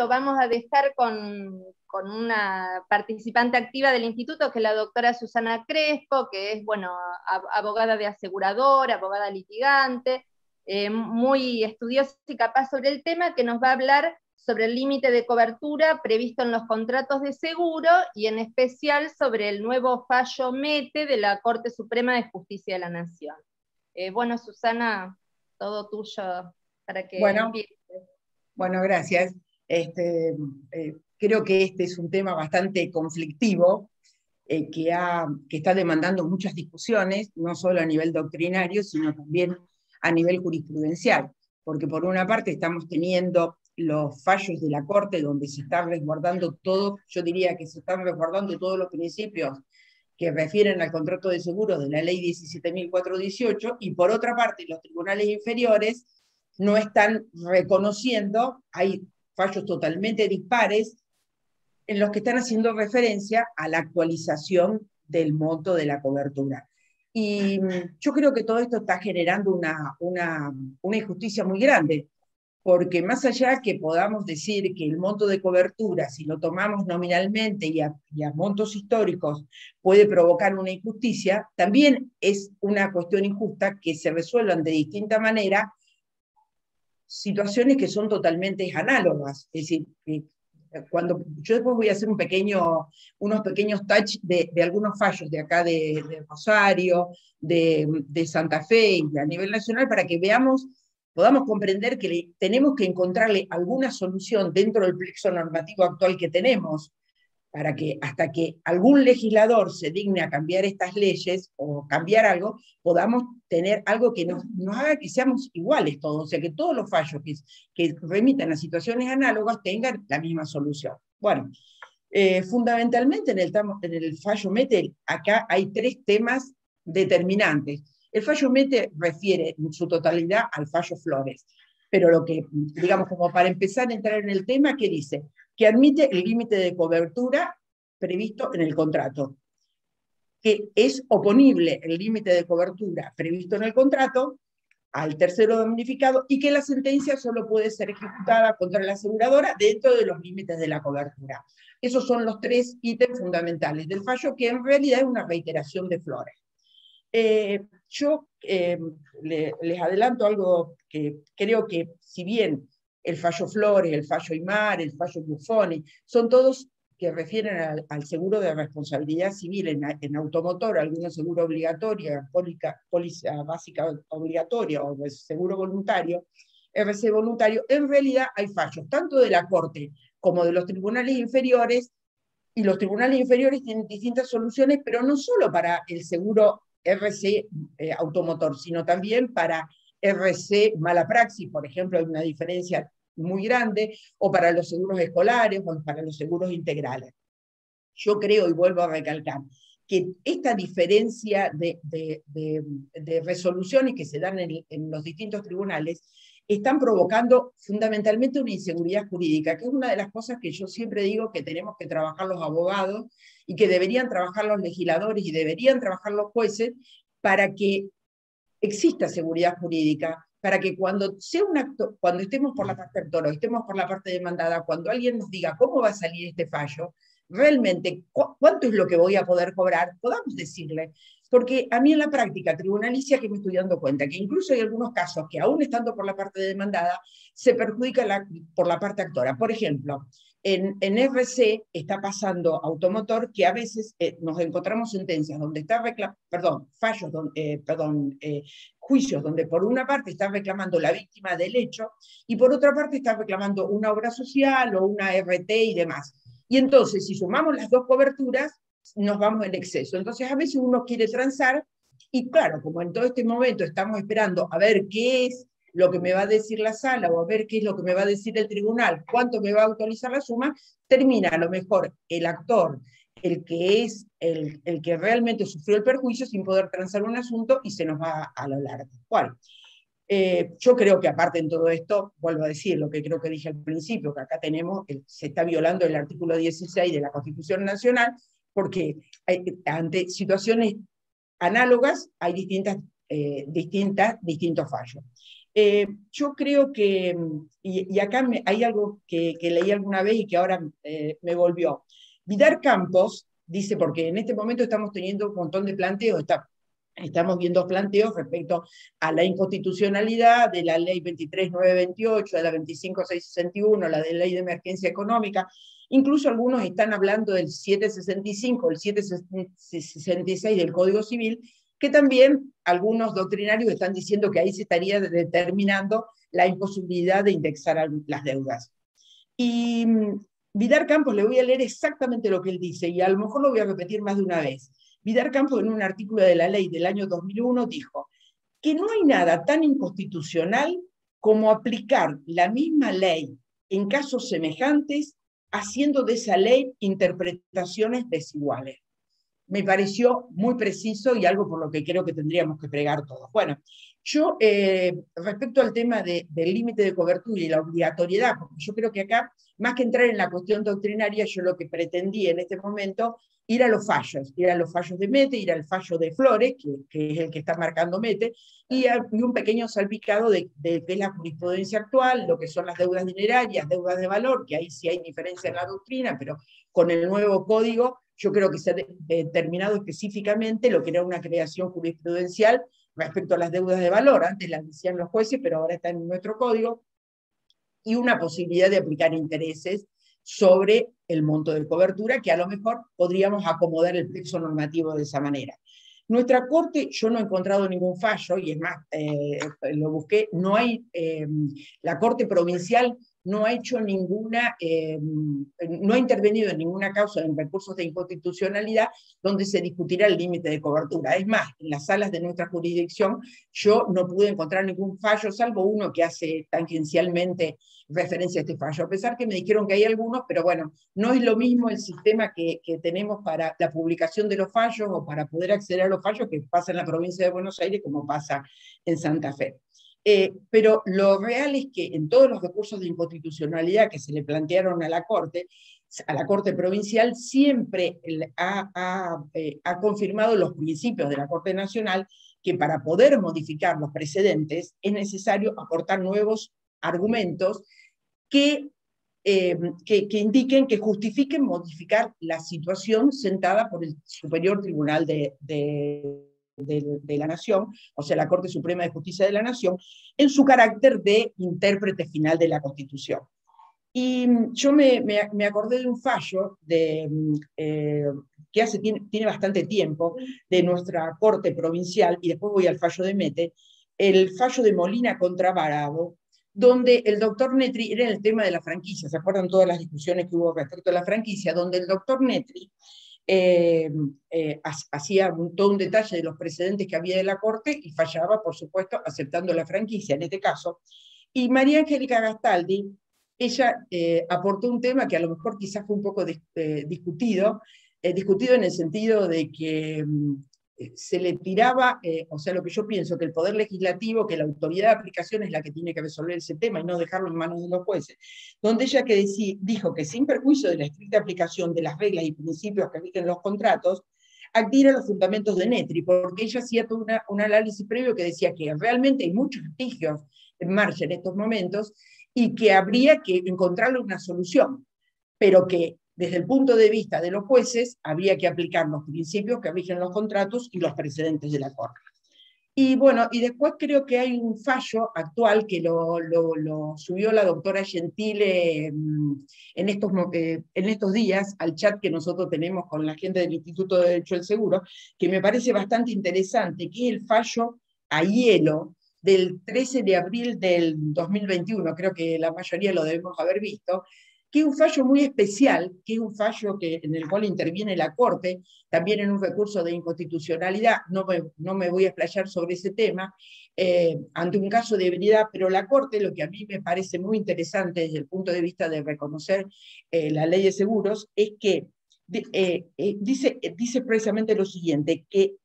lo vamos a dejar con una participante activa del instituto, que es la doctora Susana Crespo, que es, bueno, abogada de aseguradora, abogada litigante, muy estudiosa y capaz sobre el tema, que nos va a hablar sobre el límite de cobertura previsto en los contratos de seguro, y en especial sobre el nuevo fallo METE de la Corte Suprema de Justicia de la Nación. Bueno, Susana, todo tuyo para que empieces. Bueno, gracias. Creo que este es un tema bastante conflictivo, que está demandando muchas discusiones, no solo a nivel doctrinario, sino también a nivel jurisprudencial, porque por una parte estamos teniendo los fallos de la Corte donde se está resguardando todo, yo diría que se están resguardando todos los principios que refieren al contrato de seguros de la ley 17.418, y por otra parte los tribunales inferiores no están reconociendo, hay fallos totalmente dispares en los que están haciendo referencia a la actualización del monto de la cobertura. Y yo creo que todo esto está generando una injusticia muy grande, porque más allá que podamos decir que el monto de cobertura, si lo tomamos nominalmente y a montos históricos, puede provocar una injusticia, también es una cuestión injusta que se resuelvan de distinta manera situaciones que son totalmente análogas. Es decir, cuando yo después voy a hacer unos pequeños touch de algunos fallos de acá de Rosario, de Santa Fe y a nivel nacional, para que podamos comprender que tenemos que encontrarle alguna solución dentro del plexo normativo actual que tenemos, para que hasta que algún legislador se digne a cambiar estas leyes o cambiar algo, podamos tener algo que nos haga que seamos iguales todos, o sea, que todos los fallos que remitan a situaciones análogas tengan la misma solución. Bueno, fundamentalmente en el fallo METE, acá hay tres temas determinantes. El fallo METE refiere en su totalidad al fallo Flores, pero lo que, digamos, como para empezar a entrar en el tema, ¿qué dice? Que admite el límite de cobertura previsto en el contrato, que es oponible el límite de cobertura previsto en el contrato al tercero damnificado, y que la sentencia solo puede ser ejecutada contra la aseguradora dentro de los límites de la cobertura. Esos son los tres ítems fundamentales del fallo, que en realidad es una reiteración de Flores. Yo les adelanto algo que creo que, si bien el fallo Flores, el fallo Aymar, el fallo Buffoni, son todos que refieren al seguro de responsabilidad civil en automotor, algún seguro obligatorio, póliza básica obligatoria o seguro voluntario, RC voluntario, en realidad hay fallos tanto de la Corte como de los tribunales inferiores, y los tribunales inferiores tienen distintas soluciones, pero no solo para el seguro RC automotor, sino también para RC mala praxis, por ejemplo, hay una diferencia muy grande, o para los seguros escolares, o para los seguros integrales. Yo creo, y vuelvo a recalcar, que esta diferencia de resoluciones que se dan en los distintos tribunales están provocando fundamentalmente una inseguridad jurídica, que es una de las cosas que yo siempre digo que tenemos que trabajar los abogados, y que deberían trabajar los legisladores y deberían trabajar los jueces, para que exista seguridad jurídica, para que cuando estemos por la parte actora o estemos por la parte demandada, cuando alguien nos diga cómo va a salir este fallo, realmente cuánto es lo que voy a poder cobrar, podamos decirle. Porque a mí en la práctica tribunalicia que me estoy dando cuenta que incluso hay algunos casos que, aún estando por la parte demandada, se perjudica por la parte actora. Por ejemplo, en RC está pasando automotor que a veces nos encontramos sentencias donde está juicios donde por una parte está reclamando la víctima del hecho y por otra parte está reclamando una obra social o una RT y demás. Y entonces, si sumamos las dos coberturas, nos vamos en exceso. Entonces, a veces uno quiere transar, y claro, como en todo este momento estamos esperando a ver qué es lo que me va a decir la sala, o a ver qué es lo que me va a decir el tribunal, cuánto me va a autorizar la suma, termina a lo mejor el actor, el que realmente sufrió el perjuicio, sin poder transar un asunto, y se nos va a lo largo. Bueno, yo creo que aparte en todo esto, vuelvo a decir lo que creo que dije al principio, que acá se está violando el artículo 16 de la Constitución Nacional, porque ante situaciones análogas hay distintas distintos fallos. Yo creo que, y acá hay algo que leí alguna vez y que ahora me volvió. Vidar Campos dice, porque en este momento estamos teniendo un montón de planteos, estamos viendo planteos respecto a la inconstitucionalidad de la ley 23.928, de la 25.661, la de ley de emergencia económica. Incluso algunos están hablando del 765, el 766 del Código Civil, que también algunos doctrinarios están diciendo que ahí se estaría determinando la imposibilidad de indexar las deudas. Y Vidar Campos, le voy a leer exactamente lo que él dice, y a lo mejor lo voy a repetir más de una vez. Vidar Campos, en un artículo de la ley del año 2001, dijo que no hay nada tan inconstitucional como aplicar la misma ley en casos semejantes, haciendo de esa ley interpretaciones desiguales. Me pareció muy preciso y algo por lo que creo que tendríamos que pregar todos. Bueno, yo respecto al tema del límite de cobertura y la obligatoriedad, porque yo creo que acá, más que entrar en la cuestión doctrinaria, yo lo que pretendí en este momento, ir a los fallos de Mete, ir al fallo de Flores, que es el que está marcando Mete, y un pequeño salpicado de qué es la jurisprudencia actual, lo que son las deudas dinerarias, deudas de valor, que ahí sí hay diferencia en la doctrina, pero con el nuevo código yo creo que se ha determinado específicamente lo que era una creación jurisprudencial respecto a las deudas de valor. Antes las decían los jueces, pero ahora está en nuestro código, y una posibilidad de aplicar intereses sobre el monto de cobertura, que a lo mejor podríamos acomodar el plexo normativo de esa manera. Nuestra Corte, yo no he encontrado ningún fallo, y es más, lo busqué, no hay, la Corte Provincial no ha hecho ninguna, no ha intervenido en ninguna causa en recursos de inconstitucionalidad donde se discutirá el límite de cobertura. Es más, en las salas de nuestra jurisdicción yo no pude encontrar ningún fallo, salvo uno que hace tangencialmente referencia a este fallo, a pesar que me dijeron que hay algunos, pero bueno, no es lo mismo el sistema que tenemos para la publicación de los fallos o para poder acceder a los fallos que pasa en la provincia de Buenos Aires como pasa en Santa Fe. Pero lo real es que en todos los recursos de inconstitucionalidad que se le plantearon a la Corte Provincial, siempre ha confirmado los principios de la Corte Nacional, que para poder modificar los precedentes es necesario aportar nuevos argumentos que indiquen, que justifiquen modificar la situación sentada por el Superior Tribunal de la Nación, o sea, la Corte Suprema de Justicia de la Nación, en su carácter de intérprete final de la Constitución. Y yo me acordé de un fallo que tiene bastante tiempo, de nuestra Corte Provincial, y después voy al fallo de Mete, el fallo de Molina contra Bravo, donde el doctor Netri, era el tema de la franquicia, ¿se acuerdan todas las discusiones que hubo respecto a la franquicia? Donde el doctor Netri hacía todo un detalle de los precedentes que había de la Corte y fallaba, por supuesto, aceptando la franquicia en este caso. Y María Angélica Gastaldi, ella aportó un tema que a lo mejor quizás fue un poco discutido en el sentido de que se le tiraba, o sea, lo que yo pienso, que el Poder Legislativo, que la autoridad de aplicación es la que tiene que resolver ese tema y no dejarlo en manos de los jueces, donde ella dijo que sin perjuicio de la estricta aplicación de las reglas y principios que rigen los contratos, adhiera los fundamentos de Netri, porque ella hacía todo un análisis previo que decía que realmente hay muchos litigios en marcha en estos momentos y que habría que encontrarle una solución, pero que desde el punto de vista de los jueces, habría que aplicar los principios que rigen los contratos y los precedentes de la Corte. Y bueno, y después creo que hay un fallo actual que lo subió la doctora Gentile en estos días al chat que nosotros tenemos con la gente del Instituto de Derecho del Seguro, que me parece bastante interesante, que es el fallo a hielo del 13 de abril del 2021, creo que la mayoría lo debemos haber visto, que es un fallo muy especial, que es un fallo en el cual interviene la Corte, también en un recurso de inconstitucionalidad, no me voy a explayar sobre ese tema, ante un caso de ebriedad, pero la Corte, lo que a mí me parece muy interesante desde el punto de vista de reconocer la ley de seguros, es que dice precisamente lo siguiente, que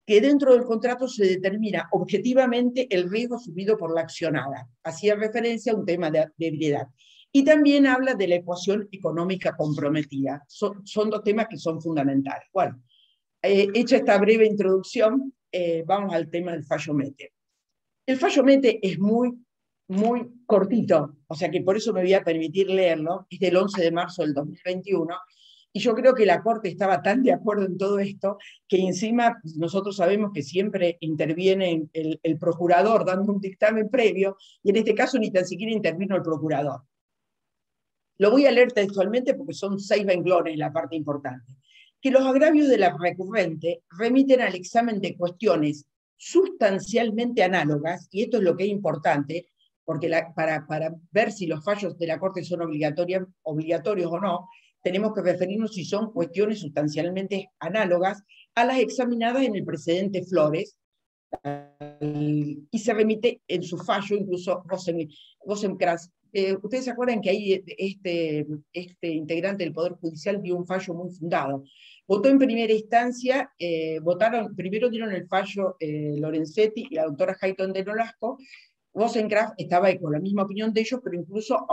que dentro del contrato se determina objetivamente el riesgo asumido por la accionada. Hacía referencia a un tema de ebriedad. Y también habla de la ecuación económica comprometida. Son dos temas que son fundamentales. Bueno, hecha esta breve introducción, vamos al tema del fallo Mete. El fallo Mete es muy cortito, o sea que por eso me voy a permitir leerlo, es del 11 de marzo del 2021, y yo creo que la Corte estaba tan de acuerdo en todo esto, que encima nosotros sabemos que siempre interviene el procurador dando un dictamen previo, y en este caso ni tan siquiera intervino el procurador. Lo voy a leer textualmente porque son 6 renglones la parte importante. Que los agravios de la recurrente remiten al examen de cuestiones sustancialmente análogas, y esto es lo que es importante, porque para ver si los fallos de la Corte son obligatorios o no, tenemos que referirnos si son cuestiones sustancialmente análogas a las examinadas en el precedente Flores, y se remite en su fallo, incluso Rosencrantz. Ustedes se acuerdan que ahí este integrante del Poder Judicial dio un fallo muy fundado. Votó en primera instancia, primero dieron el fallo Lorenzetti y la doctora Hayton de Nolasco. Rosencrantz estaba con la misma opinión de ellos, pero incluso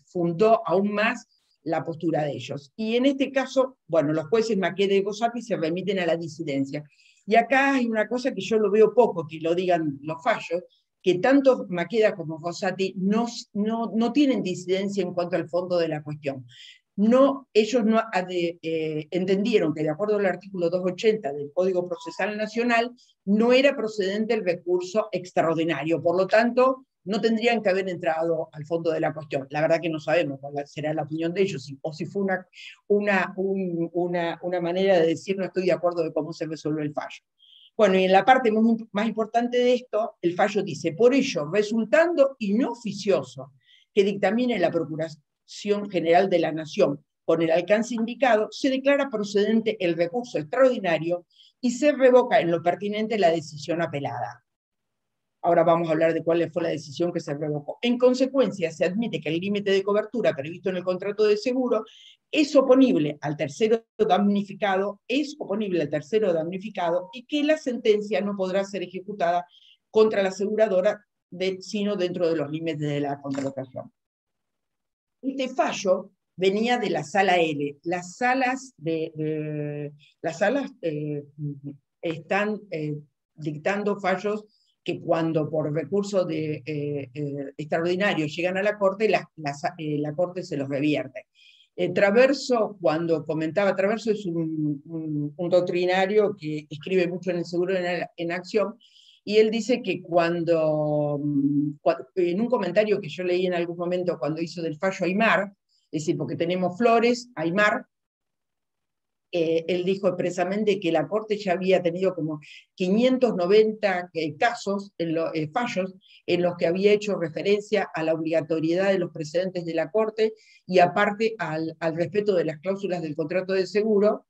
fundó aún más la postura de ellos. Y en este caso, bueno, los jueces Maqueda y Gosati se remiten a la disidencia. Y acá hay una cosa que yo lo veo poco, que lo digan los fallos, que tanto Maqueda como Gosati no tienen disidencia en cuanto al fondo de la cuestión. Ellos entendieron que de acuerdo al artículo 280 del Código Procesal Nacional no era procedente el recurso extraordinario, por lo tanto no tendrían que haber entrado al fondo de la cuestión. La verdad que no sabemos cuál será la opinión de ellos, o si fue una manera de decir no estoy de acuerdo de cómo se resuelve el fallo. Bueno, y en la parte más importante de esto, el fallo dice, por ello, resultando inoficioso que dictamine la Procuración General de la Nación con el alcance indicado, se declara procedente el recurso extraordinario y se revoca en lo pertinente la decisión apelada. Ahora vamos a hablar de cuál fue la decisión que se revocó. En consecuencia, se admite que el límite de cobertura previsto en el contrato de seguro es oponible al tercero damnificado, y que la sentencia no podrá ser ejecutada contra la aseguradora sino dentro de los límites de la contratación. Este fallo venía de la Sala L. Las salas están dictando fallos que cuando por recurso extraordinario llegan a la Corte, la Corte se los revierte. Traverso, cuando comentaba, Traverso es un doctrinario que escribe mucho en el seguro en acción, y él dice que en un comentario que yo leí en algún momento cuando hizo del fallo Aymar, es decir, porque tenemos Flores, Aymar, él dijo expresamente que la Corte ya había tenido como 590 fallos en los que había hecho referencia a la obligatoriedad de los precedentes de la Corte y aparte al respeto de las cláusulas del contrato de seguro,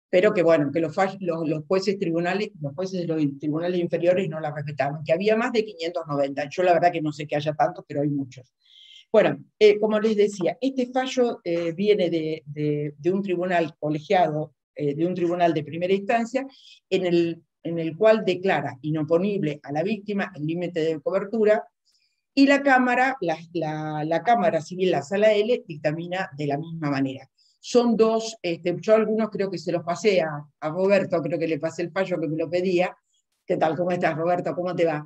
pero que bueno, que los jueces de los tribunales inferiores no la respetaban, que había más de 590. Yo la verdad que no sé que haya tantos, pero hay muchos. Bueno, como les decía, este fallo viene de un tribunal colegiado, de un tribunal de primera instancia, en el cual declara inoponible a la víctima el límite de cobertura, y la Cámara, la Cámara Civil, la Sala L, dictamina de la misma manera. Son dos, yo algunos creo que se los pasé a Roberto, creo que le pasé el fallo que me lo pedía. ¿Qué tal? ¿Cómo estás, Roberto? ¿Cómo te va?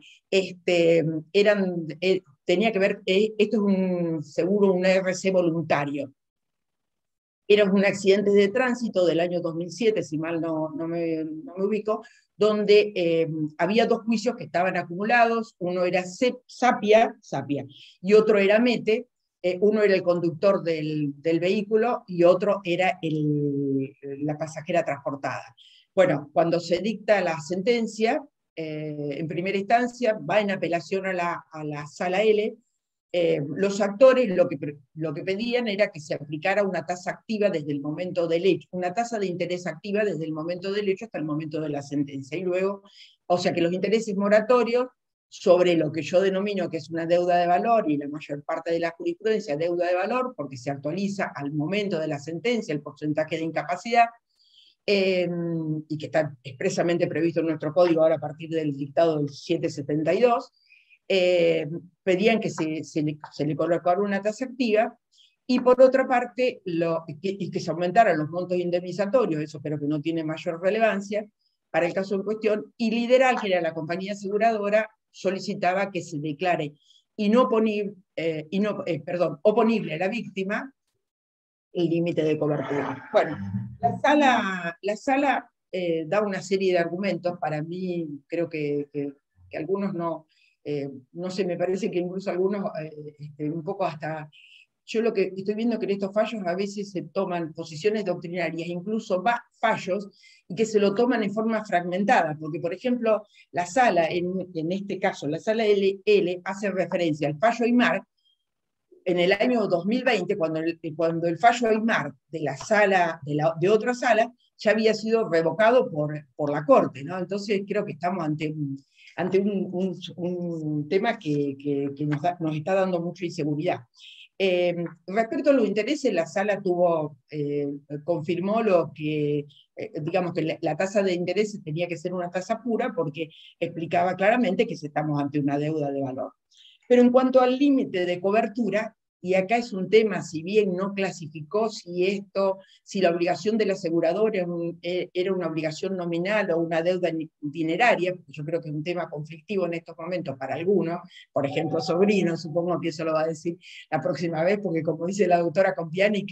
Tenía que ver, esto es un seguro, un RC voluntario. Era un accidente de tránsito del año 2007, si mal no me ubico, donde había 2 juicios que estaban acumulados, uno era Sapia, y otro era Mete. Uno era el conductor del vehículo y otro era la pasajera transportada. Bueno, cuando se dicta la sentencia, en primera instancia, va en apelación a la Sala L. Los actores lo que pedían era que se aplicara una tasa activa desde el momento del hecho, una tasa de interés activa desde el momento del hecho hasta el momento de la sentencia. Y luego, o sea que los intereses moratorios sobre lo que yo denomino que es una deuda de valor, y la mayor parte de la jurisprudencia deuda de valor, porque se actualiza al momento de la sentencia el porcentaje de incapacidad, y que está expresamente previsto en nuestro código ahora a partir del dictado del 772, pedían que se le colocara una tasa activa, y por otra parte, que se aumentaran los montos indemnizatorios, eso pero que no tiene mayor relevancia, para el caso en cuestión, y Lideral, que era la compañía aseguradora, solicitaba que se declare oponible a la víctima el límite de cobertura. Bueno, la sala da una serie de argumentos, para mí creo que algunos no sé, me parece que incluso algunos un poco hasta... Yo lo que estoy viendo que en estos fallos a veces se toman posiciones doctrinarias, incluso fallos, y que se lo toman en forma fragmentada, porque por ejemplo, la sala, en este caso, la sala LL hace referencia al fallo Aymar, en el año 2020, cuando el fallo Aymar de otra sala ya había sido revocado por la Corte, ¿no? Entonces creo que estamos ante un tema que nos está dando mucha inseguridad. Respecto a los intereses, la sala confirmó lo que, digamos que la tasa de intereses tenía que ser una tasa pura porque explicaba claramente que estamos ante una deuda de valor. Pero en cuanto al límite de cobertura, y acá es un tema, si bien no clasificó si la obligación del asegurador era una obligación nominal o una deuda dineraria, porque yo creo que es un tema conflictivo en estos momentos para algunos, por ejemplo Sobrino, supongo que eso lo va a decir la próxima vez, porque como dice la doctora Compiani,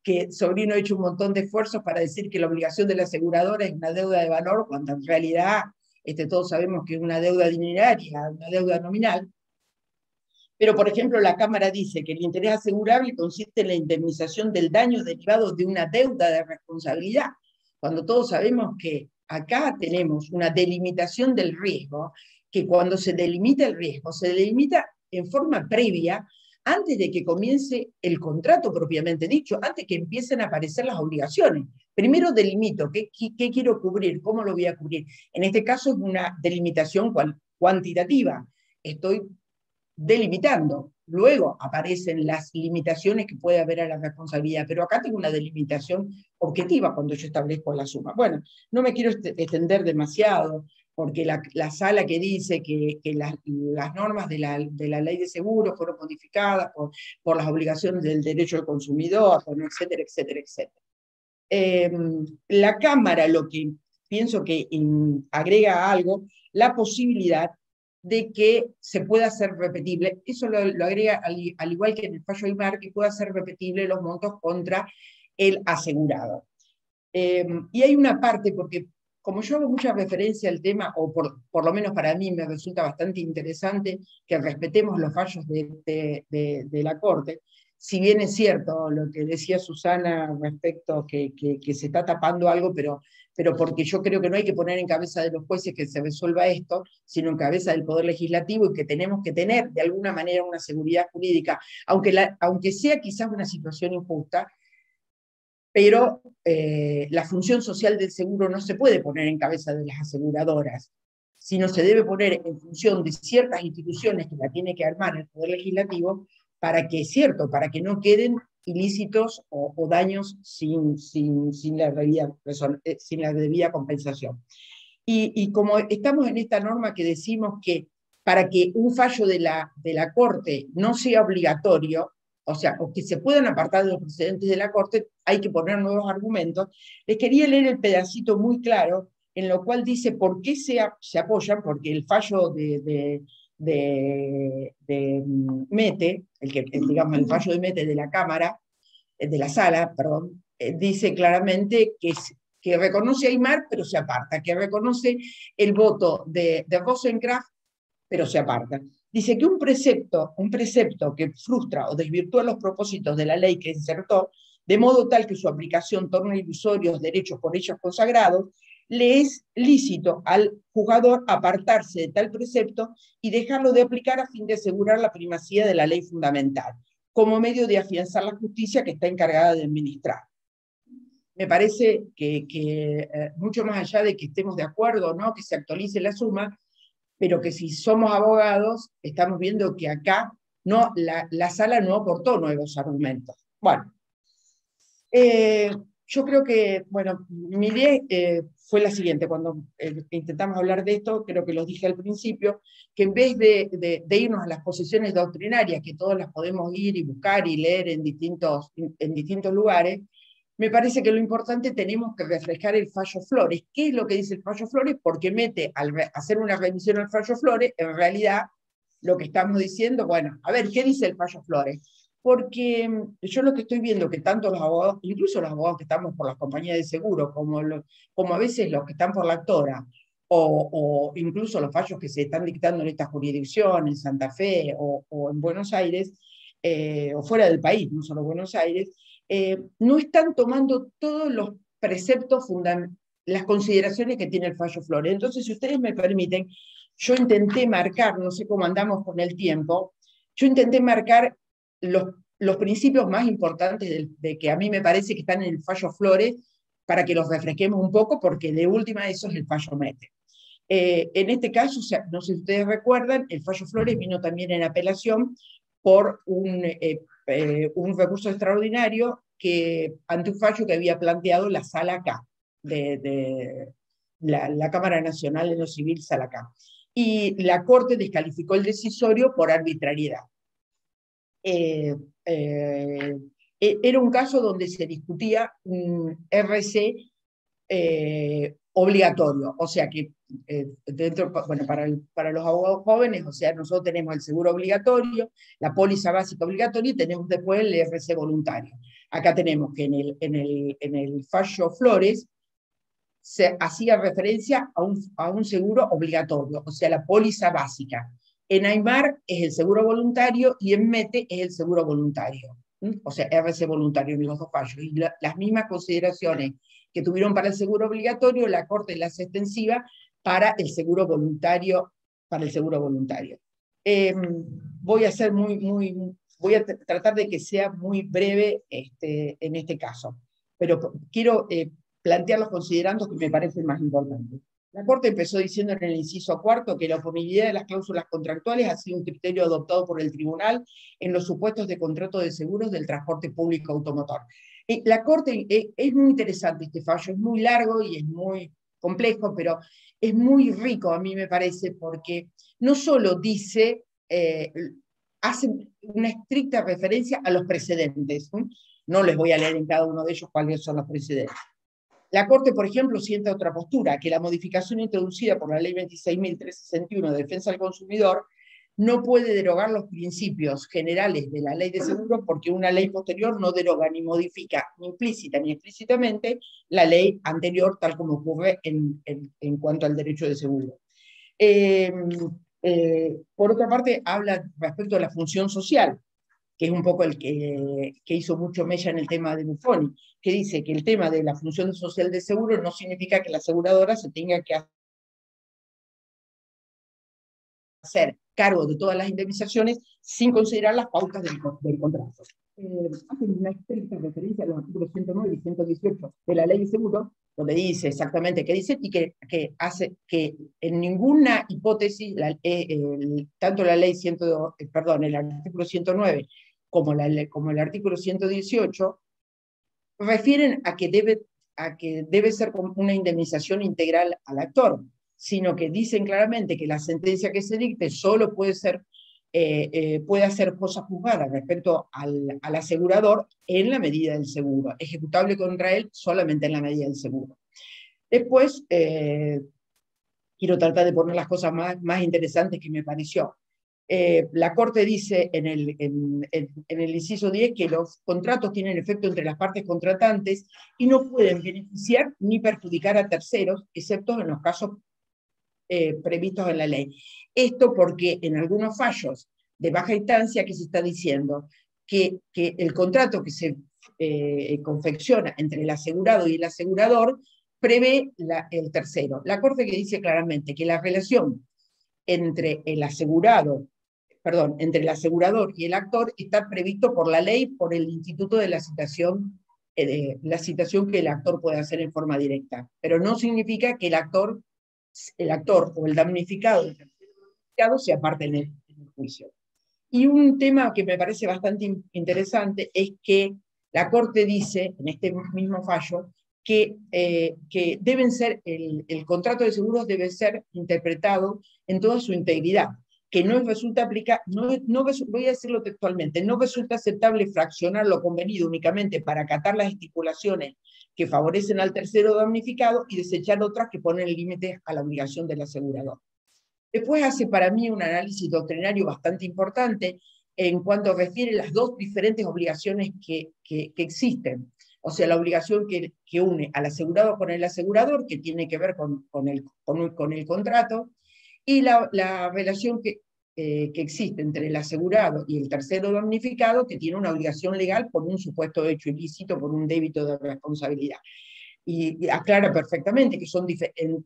que Sobrino ha hecho un montón de esfuerzos para decir que la obligación del asegurador es una deuda de valor, cuando en realidad todos sabemos que es una deuda dineraria, una deuda nominal. Pero, por ejemplo, la Cámara dice que el interés asegurable consiste en la indemnización del daño derivado de una deuda de responsabilidad, cuando todos sabemos que acá tenemos una delimitación del riesgo, que cuando se delimita el riesgo, se delimita en forma previa, antes de que comience el contrato propiamente dicho, antes que empiecen a aparecer las obligaciones. Primero delimito qué quiero cubrir, cómo lo voy a cubrir. En este caso es una delimitación cuantitativa. Estoy delimitando. Luego aparecen las limitaciones que puede haber a la responsabilidad, pero acá tengo una delimitación objetiva cuando yo establezco la suma. Bueno, no me quiero extender demasiado, porque la sala que dice que las normas de la ley de seguros fueron modificadas por las obligaciones del derecho del consumidor, etcétera, etcétera, etcétera. La Cámara lo que pienso que agrega algo, la posibilidad de que se pueda hacer repetible. Eso lo agrega, al igual que en el fallo Aymar, que pueda ser repetible los montos contra el asegurado. Y hay una parte, porque como yo hago mucha referencia al tema, o por lo menos para mí me resulta bastante interesante que respetemos los fallos de la Corte, si bien es cierto lo que decía Susana respecto que se está tapando algo, pero porque yo creo que no hay que poner en cabeza de los jueces que se resuelva esto, sino en cabeza del Poder Legislativo, y que tenemos que tener de alguna manera una seguridad jurídica, aunque sea quizás una situación injusta, pero la función social del seguro no se puede poner en cabeza de las aseguradoras, sino se debe poner en función de ciertas instituciones que la tiene que armar el Poder Legislativo, para que no queden ilícitos o daños sin la debida compensación. Y como estamos en esta norma que decimos que para que un fallo de la Corte no sea obligatorio, o sea, o que se puedan apartar de los precedentes de la Corte, hay que poner nuevos argumentos. Les quería leer el pedacito muy claro, en lo cual dice por qué se apoyan, porque el fallo de Mete, digamos el fallo de Mete de la Cámara, de la Sala, perdón, dice claramente que reconoce a Aymar, pero se aparta, que reconoce el voto de Rosencraft, pero se aparta. Dice que un precepto que frustra o desvirtúa los propósitos de la ley que insertó, de modo tal que su aplicación torna ilusorios derechos por ellos consagrados, le es lícito al juzgador apartarse de tal precepto y dejarlo de aplicar a fin de asegurar la primacía de la ley fundamental, como medio de afianzar la justicia que está encargada de administrar. Me parece que mucho más allá de que estemos de acuerdo o no, que se actualice la suma, pero que si somos abogados, estamos viendo que acá la sala no aportó nuevos argumentos. Bueno, yo creo que, bueno, mi idea fue la siguiente, cuando intentamos hablar de esto, creo que lo dije al principio, que en vez de irnos a las posiciones doctrinarias, que todas las podemos ir y buscar y leer en distintos lugares, me parece que lo importante tenemos que reflejar el fallo Flores. ¿Qué es lo que dice el fallo Flores? Porque mete, al hacer una revisión al fallo Flores, en realidad lo que estamos diciendo, bueno, a ver, ¿qué dice el fallo Flores? Porque yo lo que estoy viendo que tanto los abogados, incluso los abogados que estamos por las compañías de seguro, como a veces los que están por la actora, o incluso los fallos que se están dictando en esta jurisdicción, en Santa Fe o en Buenos Aires, o fuera del país, no solo Buenos Aires, no están tomando todos los preceptos las consideraciones que tiene el fallo Flores. Entonces, si ustedes me permiten, yo intenté marcar, no sé cómo andamos con el tiempo, yo intenté marcar los principios más importantes de que a mí me parece que están en el fallo Flores para que los refresquemos un poco, porque de última eso es el fallo Mete. En este caso, o sea, no sé si ustedes recuerdan, el fallo Flores vino también en apelación por un recurso extraordinario ante un fallo que había planteado la Sala K, de la Cámara Nacional de lo Civil, Sala K. Y la Corte descalificó el decisorio por arbitrariedad. Era un caso donde se discutía un RC obligatorio, o sea que bueno, para los abogados jóvenes, o sea, nosotros tenemos el seguro obligatorio, la póliza básica obligatoria y tenemos después el RC voluntario. Acá tenemos que en el fallo Flores se hacía referencia a un seguro obligatorio, o sea, la póliza básica. En Aymar es el seguro voluntario y en Mete es el seguro voluntario, o sea, RC voluntario en los dos fallos. Y las mismas consideraciones que tuvieron para el seguro obligatorio, la Corte las extensiva para el seguro voluntario. Voy a tratar de que sea muy breve en este caso, pero quiero plantear los considerandos que me parecen más importantes. La Corte empezó diciendo en el inciso cuarto que la oponibilidad de las cláusulas contractuales ha sido un criterio adoptado por el tribunal en los supuestos de contrato de seguros del transporte público automotor. La Corte, es muy interesante este fallo, es muy largo y es muy complejo, pero es muy rico a mí me parece, porque no solo dice, hace una estricta referencia a los precedentes, no les voy a leer en cada uno de ellos cuáles son los precedentes. La Corte, por ejemplo, siente otra postura, que la modificación introducida por la Ley 26.361 de Defensa del Consumidor no puede derogar los principios generales de la Ley de Seguros, porque una ley posterior no deroga ni modifica ni implícita ni explícitamente la ley anterior, tal como ocurre en cuanto al derecho de seguro. Por otra parte, habla respecto a la función social, que es un poco el que hizo mucho mella en el tema de Buffoni, que dice que el tema de la función social de seguro no significa que la aseguradora se tenga que hacer cargo de todas las indemnizaciones sin considerar las pautas del contrato. Hacen una estricta referencia a los artículos 109 y 118 de la Ley de Seguro, donde dice exactamente qué dice y que hace que en ninguna hipótesis, tanto la ley el artículo 109 como el artículo 118 refieren a que debe ser una indemnización integral al actor, sino que dicen claramente que la sentencia que se dicte solo puede hacer cosa juzgada respecto al asegurador en la medida del seguro, ejecutable contra él solamente en la medida del seguro. Después, quiero tratar de poner las cosas más interesantes que me pareció. La Corte dice en el inciso 10 que los contratos tienen efecto entre las partes contratantes y no pueden beneficiar ni perjudicar a terceros, excepto en los casos previstos en la ley. Esto porque en algunos fallos de baja instancia que se está diciendo que el contrato que se confecciona entre el asegurado y el asegurador prevé el tercero. La Corte que dice claramente que la relación entre el asegurador y el actor está previsto por la ley, por el instituto de la citación que el actor puede hacer en forma directa, pero no significa que el actor o el damnificado sea parte en el juicio. Y un tema que me parece bastante interesante es que la Corte dice, en este mismo fallo, que el contrato de seguros debe ser interpretado en toda su integridad, que no resulta voy a decirlo textualmente, no resulta aceptable fraccionar lo convenido únicamente para acatar las estipulaciones que favorecen al tercero damnificado y desechar otras que ponen límites a la obligación del asegurador. Después hace para mí un análisis doctrinario bastante importante en cuanto refiere las dos diferentes obligaciones que existen. O sea, la obligación que une al asegurado con el asegurador, que tiene que ver con el contrato, y la relación que existe entre el asegurado y el tercero damnificado, que tiene una obligación legal por un supuesto hecho ilícito, por un débito de responsabilidad. Y aclara perfectamente que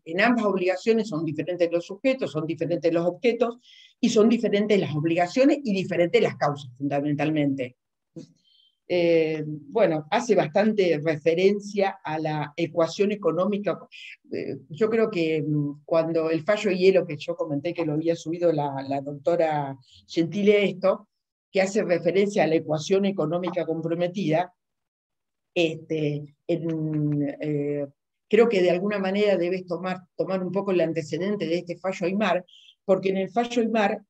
en ambas obligaciones son diferentes los sujetos, son diferentes los objetos, y son diferentes las obligaciones y diferentes las causas, fundamentalmente. Bueno, hace bastante referencia a la ecuación económica. Yo creo que cuando el fallo Hielo, que yo comenté que lo había subido la doctora Gentile esto, que hace referencia a la ecuación económica comprometida, creo que de alguna manera debes tomar un poco el antecedente de este fallo Aymar, porque en el fallo Aymar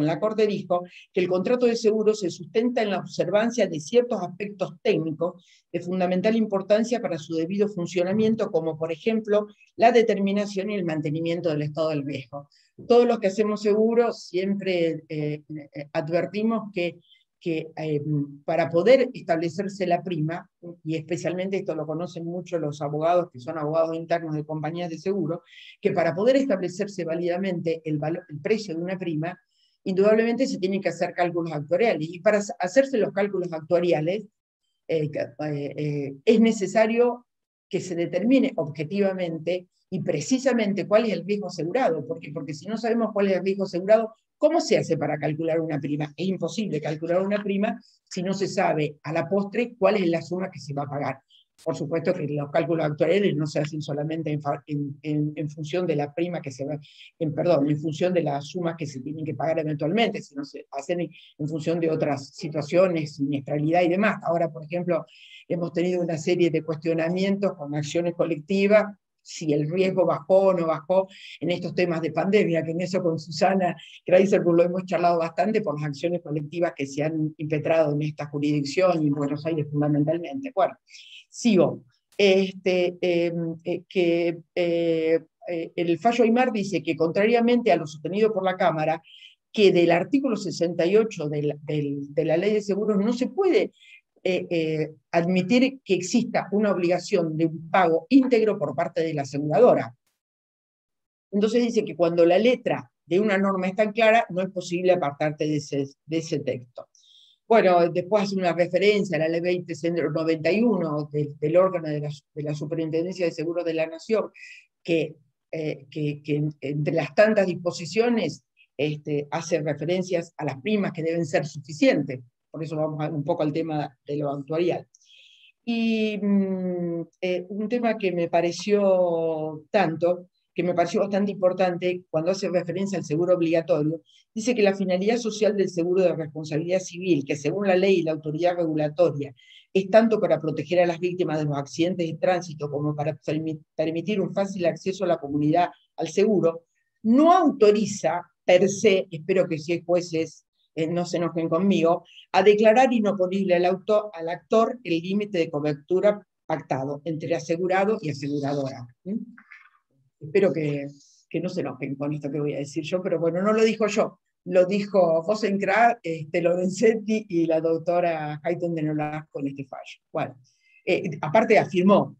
la Corte dijo que el contrato de seguro se sustenta en la observancia de ciertos aspectos técnicos de fundamental importancia para su debido funcionamiento, como por ejemplo la determinación y el mantenimiento del estado del riesgo. Todos los que hacemos seguros siempre advertimos que para poder establecerse la prima, y especialmente esto lo conocen mucho los abogados que son abogados internos de compañías de seguro, que para poder establecerse válidamente el precio de una prima, indudablemente se tienen que hacer cálculos actuariales, y para hacerse los cálculos actuariales es necesario que se determine objetivamente y precisamente cuál es el riesgo asegurado, porque si no sabemos cuál es el riesgo asegurado, ¿cómo se hace para calcular una prima? Es imposible calcular una prima si no se sabe a la postre cuál es la suma que se va a pagar. Por supuesto que los cálculos actuariales no se hacen solamente en función de la prima que se va, en función de las sumas que se tienen que pagar eventualmente, sino se hacen en función de otras situaciones, siniestralidad y demás. Ahora, por ejemplo, hemos tenido una serie de cuestionamientos con acciones colectivas, si el riesgo bajó o no bajó en estos temas de pandemia, que en eso con Susana Kreiser lo hemos charlado bastante por las acciones colectivas que se han impetrado en esta jurisdicción y en Buenos Aires fundamentalmente. Bueno, sigo. El fallo Aymar dice que, contrariamente a lo sostenido por la Cámara, que del artículo 68 de la Ley de Seguros no se puede admitir que exista una obligación de un pago íntegro por parte de la aseguradora. Entonces dice que cuando la letra de una norma es tan clara, no es posible apartarte de ese texto. Bueno, después hace una referencia a la ley 2091 del órgano de la Superintendencia de Seguros de la Nación, que entre las tantas disposiciones hace referencias a las primas que deben ser suficientes. Por eso vamos un poco al tema de lo actuarial. Y un tema que me pareció bastante importante cuando hace referencia al seguro obligatorio, dice que la finalidad social del seguro de responsabilidad civil, que según la ley y la autoridad regulatoria, es tanto para proteger a las víctimas de los accidentes de tránsito como para permitir un fácil acceso a la comunidad al seguro, no autoriza per se, espero que si hay jueces no se enojen conmigo, a declarar inoponible al actor el límite de cobertura pactado entre asegurado y aseguradora. Espero que no se enojen con esto que voy a decir yo, pero bueno, no lo dijo yo, lo dijo José Encrad, Lorenzetti y la doctora Hayton de Nolasco en este fallo. Bueno, aparte afirmó,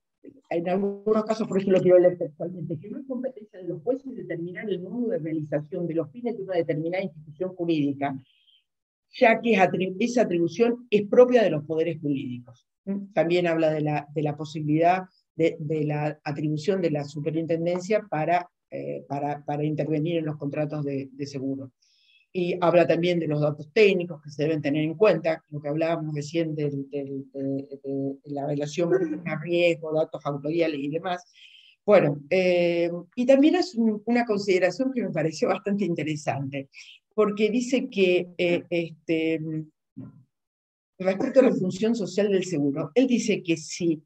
en algunos casos, por eso lo quiero leer textualmente, que no es competencia de los jueces determinar el modo de realización de los fines de una determinada institución jurídica, ya que esa atribución es propia de los poderes jurídicos. También habla de la posibilidad de la atribución de la superintendencia para intervenir en los contratos de seguro. Y habla también de los datos técnicos que se deben tener en cuenta, lo que hablábamos recién de la relación a riesgo, datos autoriales y demás. Bueno, y también es una consideración que me pareció bastante interesante, porque dice que respecto a la función social del seguro, él dice que si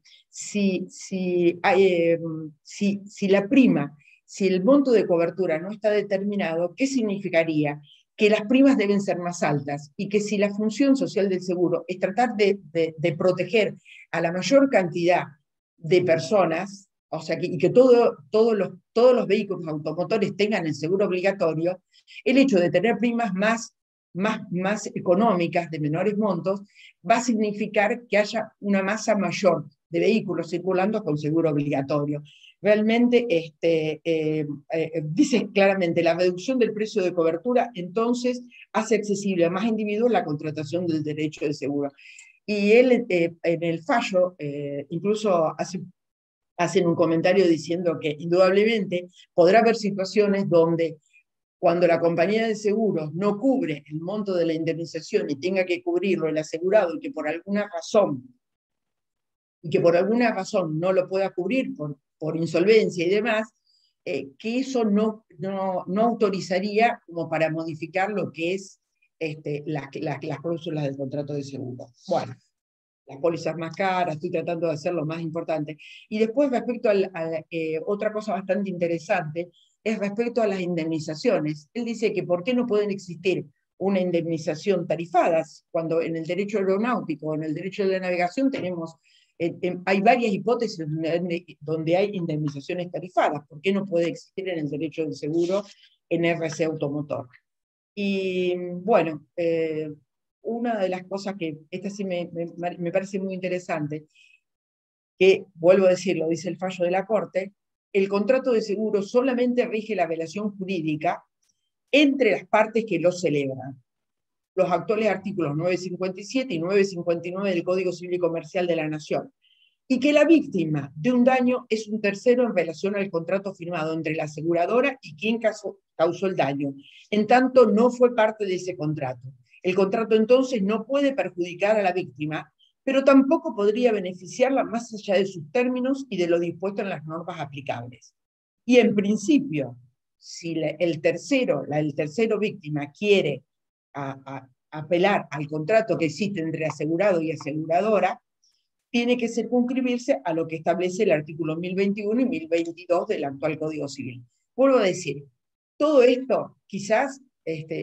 la prima si el monto de cobertura no está determinado, ¿qué significaría? Que las primas deben ser más altas y que si la función social del seguro es tratar de proteger a la mayor cantidad de personas, o sea, y que todos los vehículos automotores tengan el seguro obligatorio, el hecho de tener primas más económicas, de menores montos, va a significar que haya una masa mayor de vehículos circulando con seguro obligatorio. Realmente dice claramente la reducción del precio de cobertura, entonces hace accesible a más individuos la contratación del derecho de seguro. Y él en el fallo incluso hacen un comentario diciendo que indudablemente podrá haber situaciones donde cuando la compañía de seguros no cubre el monto de la indemnización y tenga que cubrirlo el asegurado y que por alguna razón no lo pueda cubrir por insolvencia y demás, que eso no autorizaría como para modificar lo que es las cláusulas del contrato de seguro. Bueno, las pólizas más caras, estoy tratando de hacer lo más importante. Y después respecto a otra cosa bastante interesante, es respecto a las indemnizaciones. Él dice que por qué no pueden existir una indemnización tarifadas, cuando en el derecho aeronáutico, en el derecho de la navegación tenemos, hay varias hipótesis donde hay indemnizaciones tarifadas. ¿Por qué no puede existir en el derecho del seguro en RC automotor? Y bueno, una de las cosas que, esta sí me parece muy interesante, que, vuelvo a decirlo, dice el fallo de la Corte, el contrato de seguro solamente rige la relación jurídica entre las partes que lo celebran. Los actuales artículos 957 y 959 del Código Civil y Comercial de la Nación. Y que la víctima de un daño es un tercero en relación al contrato firmado entre la aseguradora y quien causó el daño, en tanto no fue parte de ese contrato. El contrato entonces no puede perjudicar a la víctima, pero tampoco podría beneficiarla más allá de sus términos y de lo dispuesto en las normas aplicables. Y en principio, si el tercero víctima quiere apelar al contrato que existe entre asegurado y aseguradora, tiene que circunscribirse a lo que establece el artículo 1021 y 1022 del actual Código Civil. Vuelvo a decir, todo esto quizás,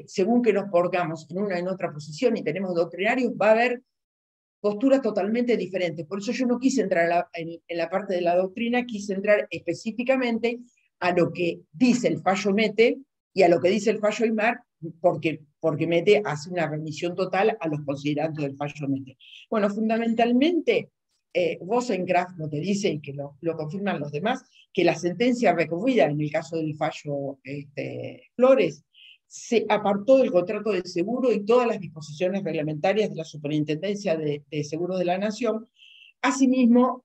según que nos pongamos en una en otra posición y tenemos doctrinarios, va a haber posturas totalmente diferentes. Por eso yo no quise entrar en la parte de la doctrina, quise entrar específicamente a lo que dice el fallo Mete y a lo que dice el fallo Aymar, porque Mete hace una remisión total a los considerandos del fallo Mete. Bueno, fundamentalmente, Rosencraft lo que dice, y que lo confirman los demás, que la sentencia recurrida en el caso del fallo Flores se apartó del contrato de seguro y todas las disposiciones reglamentarias de la Superintendencia de Seguros de la Nación. Asimismo,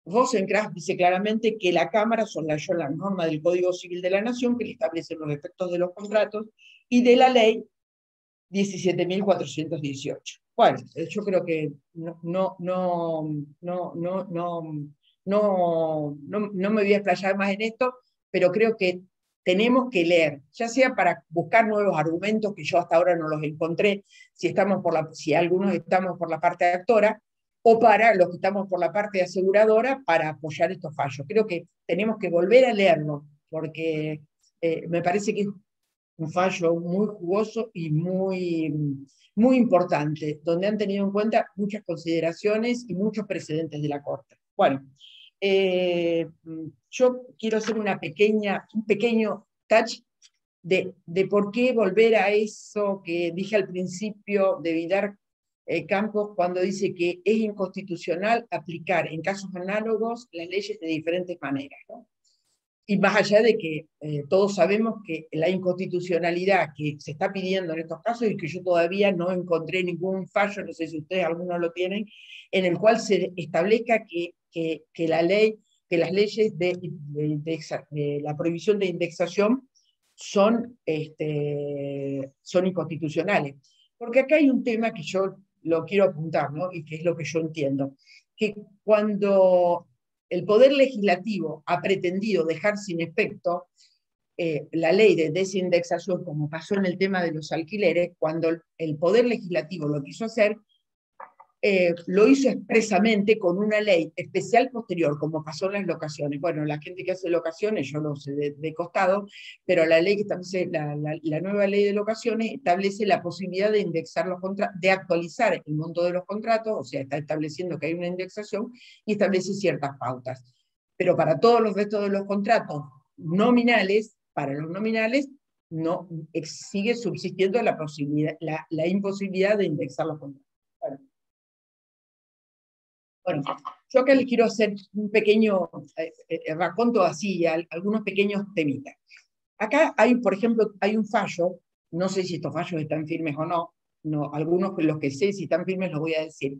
Rosencraft dice claramente que la Cámara solayó la norma del Código Civil de la Nación que le establece los efectos de los contratos y de la ley 17.418. Bueno, yo creo que no me voy a explayar más en esto, pero creo que tenemos que leer, ya sea para buscar nuevos argumentos que yo hasta ahora no los encontré, si algunos estamos por la parte actora, o para los que estamos por la parte aseguradora para apoyar estos fallos. Creo que tenemos que volver a leerlo, porque me parece que es un fallo muy jugoso y muy importante, donde han tenido en cuenta muchas consideraciones y muchos precedentes de la Corte. Bueno, yo quiero hacer un pequeño touch de por qué volver a eso que dije al principio de Vidar Campos cuando dice que es inconstitucional aplicar en casos análogos las leyes de diferentes maneras, ¿no? Y más allá de que todos sabemos que la inconstitucionalidad que se está pidiendo en estos casos, y que yo todavía no encontré ningún fallo, no sé si ustedes algunos lo tienen, en el cual se establezca que las leyes de la prohibición de indexación son inconstitucionales. Porque acá hay un tema que yo lo quiero apuntar, ¿no? Y que es lo que yo entiendo, que cuando el Poder Legislativo ha pretendido dejar sin efecto la ley de desindexación, como pasó en el tema de los alquileres, cuando el Poder Legislativo lo quiso hacer, lo hizo expresamente con una ley especial posterior, como pasó en las locaciones. Bueno, la gente que hace locaciones, yo lo sé de costado, pero la ley que establece, la nueva ley de locaciones establece la posibilidad de indexar los contratos, de actualizar el monto de los contratos, o sea, está estableciendo que hay una indexación y establece ciertas pautas. Pero para todos los restos de los contratos nominales, para los nominales, no sigue subsistiendo la posibilidad, la imposibilidad de indexar los contratos. Bueno, yo acá les quiero hacer un pequeño raconto así, algunos pequeños temitas. Acá hay, por ejemplo, hay un fallo, no sé si estos fallos están firmes o no, no, algunos de los que sé si están firmes los voy a decir.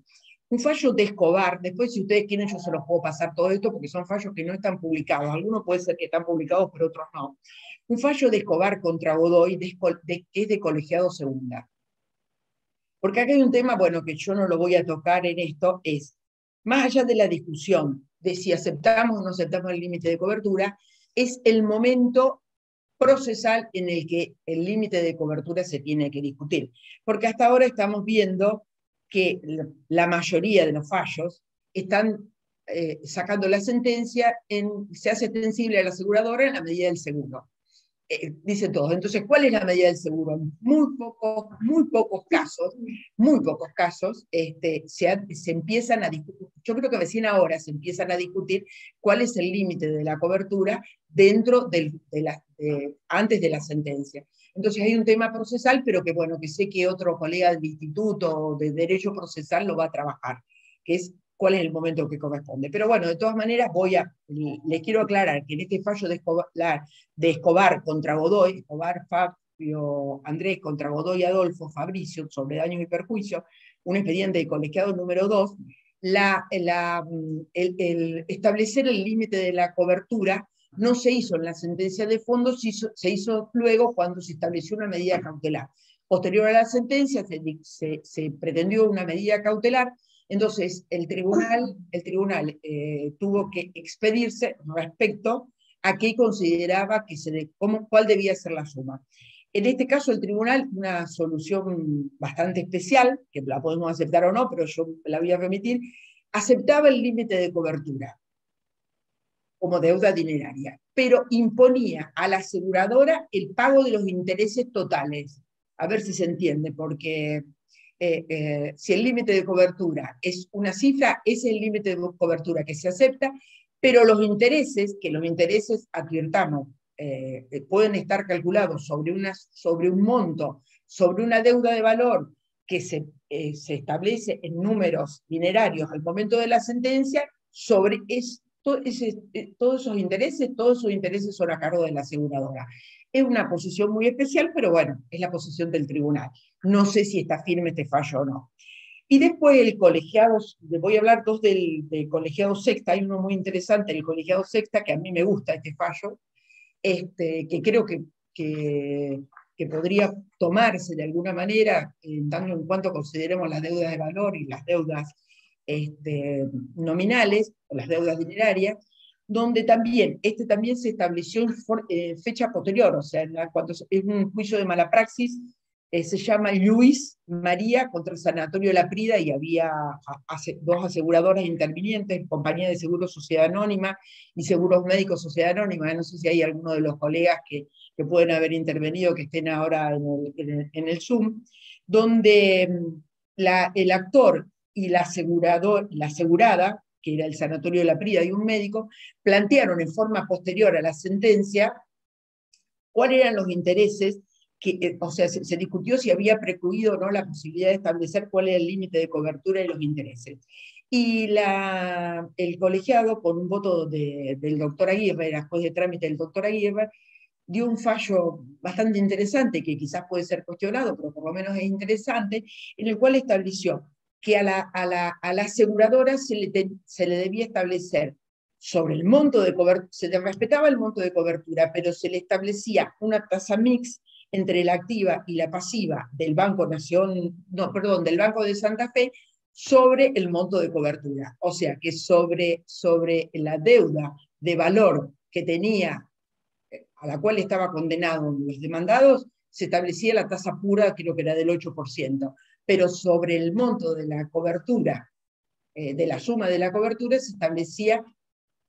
Un fallo de Escobar, después si ustedes quieren yo se los puedo pasar todo esto porque son fallos que no están publicados, algunos puede ser que están publicados pero otros no. Un fallo de Escobar contra Godoy que es de colegiado segunda. Porque acá hay un tema, bueno, que yo no lo voy a tocar en esto, es, más allá de la discusión de si aceptamos o no aceptamos el límite de cobertura, es el momento procesal en el que el límite de cobertura se tiene que discutir. Porque hasta ahora estamos viendo que la mayoría de los fallos están sacando la sentencia, se hace extensible a la aseguradora en la medida del seguro. Dice todo. Entonces, ¿cuál es la medida del seguro? Muy pocos casos se empiezan a discutir. Yo creo que recién ahora se empiezan a discutir cuál es el límite de la cobertura dentro antes de la sentencia. Entonces hay un tema procesal, pero que bueno, que sé que otro colega del Instituto de Derecho Procesal lo va a trabajar, que es cuál es el momento que corresponde. Pero bueno, de todas maneras les quiero aclarar que en este fallo de Escobar contra Godoy, Escobar, Fabio, Andrés contra Godoy, Adolfo, Fabricio, sobre daños y perjuicios, un expediente de colegiado número 2, el establecer el límite de la cobertura no se hizo en la sentencia de fondo, se hizo luego cuando se estableció una medida cautelar. Posterior a la sentencia se pretendió una medida cautelar. Entonces, el tribunal tuvo que expedirse respecto a qué consideraba cuál debía ser la suma. En este caso, el tribunal, una solución bastante especial, que la podemos aceptar o no, pero yo la voy a remitir, aceptaba el límite de cobertura como deuda dineraria, pero imponía a la aseguradora el pago de los intereses totales. A ver si se entiende, porque si el límite de cobertura es una cifra, ese es el límite de cobertura que se acepta, pero los intereses, advirtamos, pueden estar calculados sobre un monto, sobre una deuda de valor que se establece en números dinerarios al momento de la sentencia, sobre todos esos intereses son a cargo de la aseguradora. Es una posición muy especial, pero bueno, es la posición del tribunal. No sé si está firme este fallo o no. Y después el colegiado, voy a hablar dos del colegiado sexta, hay uno muy interesante, el colegiado sexta, que a mí me gusta este fallo, que creo que podría tomarse de alguna manera, tanto en cuanto consideremos las deudas de valor y las deudas nominales, o las deudas dinerarias, donde también se estableció en fecha posterior, o sea, cuando es un juicio de mala praxis, se llama Luis María contra el Sanatorio de la Prida, y había dos aseguradoras intervinientes, Compañía de Seguros Sociedad Anónima y Seguros Médicos Sociedad Anónima. No sé si hay alguno de los colegas que pueden haber intervenido, que estén ahora en el Zoom, donde el actor y la asegurada, que era el Sanatorio de la Prida y un médico, plantearon en forma posterior a la sentencia cuáles eran los intereses, o sea, se discutió si había precluido o no la posibilidad de establecer cuál era el límite de cobertura y los intereses. Y el colegiado, con un voto del doctor Aguirre, era juez de trámite del doctor Aguirre, dio un fallo bastante interesante, que quizás puede ser cuestionado, pero por lo menos es interesante, en el cual estableció que a la aseguradora se le debía establecer sobre el monto de cobertura, se le respetaba el monto de cobertura, pero se le establecía una tasa mix entre la activa y la pasiva del Banco del Banco de Santa Fe sobre el monto de cobertura. O sea, que sobre la deuda de valor que tenía, a la cual estaba condenado los demandados, se establecía la tasa pura, creo que era del 8%. pero sobre el monto de la cobertura, de la suma de la cobertura, se establecía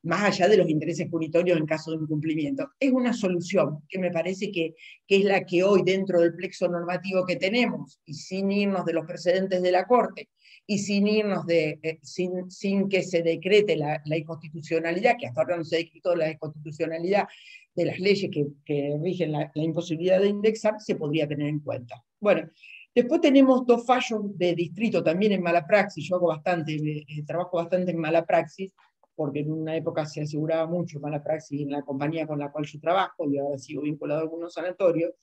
más allá de los intereses punitorios en caso de incumplimiento. Es una solución que me parece que es la que hoy, dentro del plexo normativo que tenemos, y sin irnos de los precedentes de la Corte, y sin irnos sin que se decrete la inconstitucionalidad, que hasta ahora no se ha decretado la inconstitucionalidad de las leyes que rigen la imposibilidad de indexar, se podría tener en cuenta. Bueno, después tenemos dos fallos de distrito también en mala praxis. Yo trabajo bastante en mala praxis, porque en una época se aseguraba mucho mala praxis en la compañía con la cual yo trabajo, y ahora sigo vinculado a algunos sanatorios.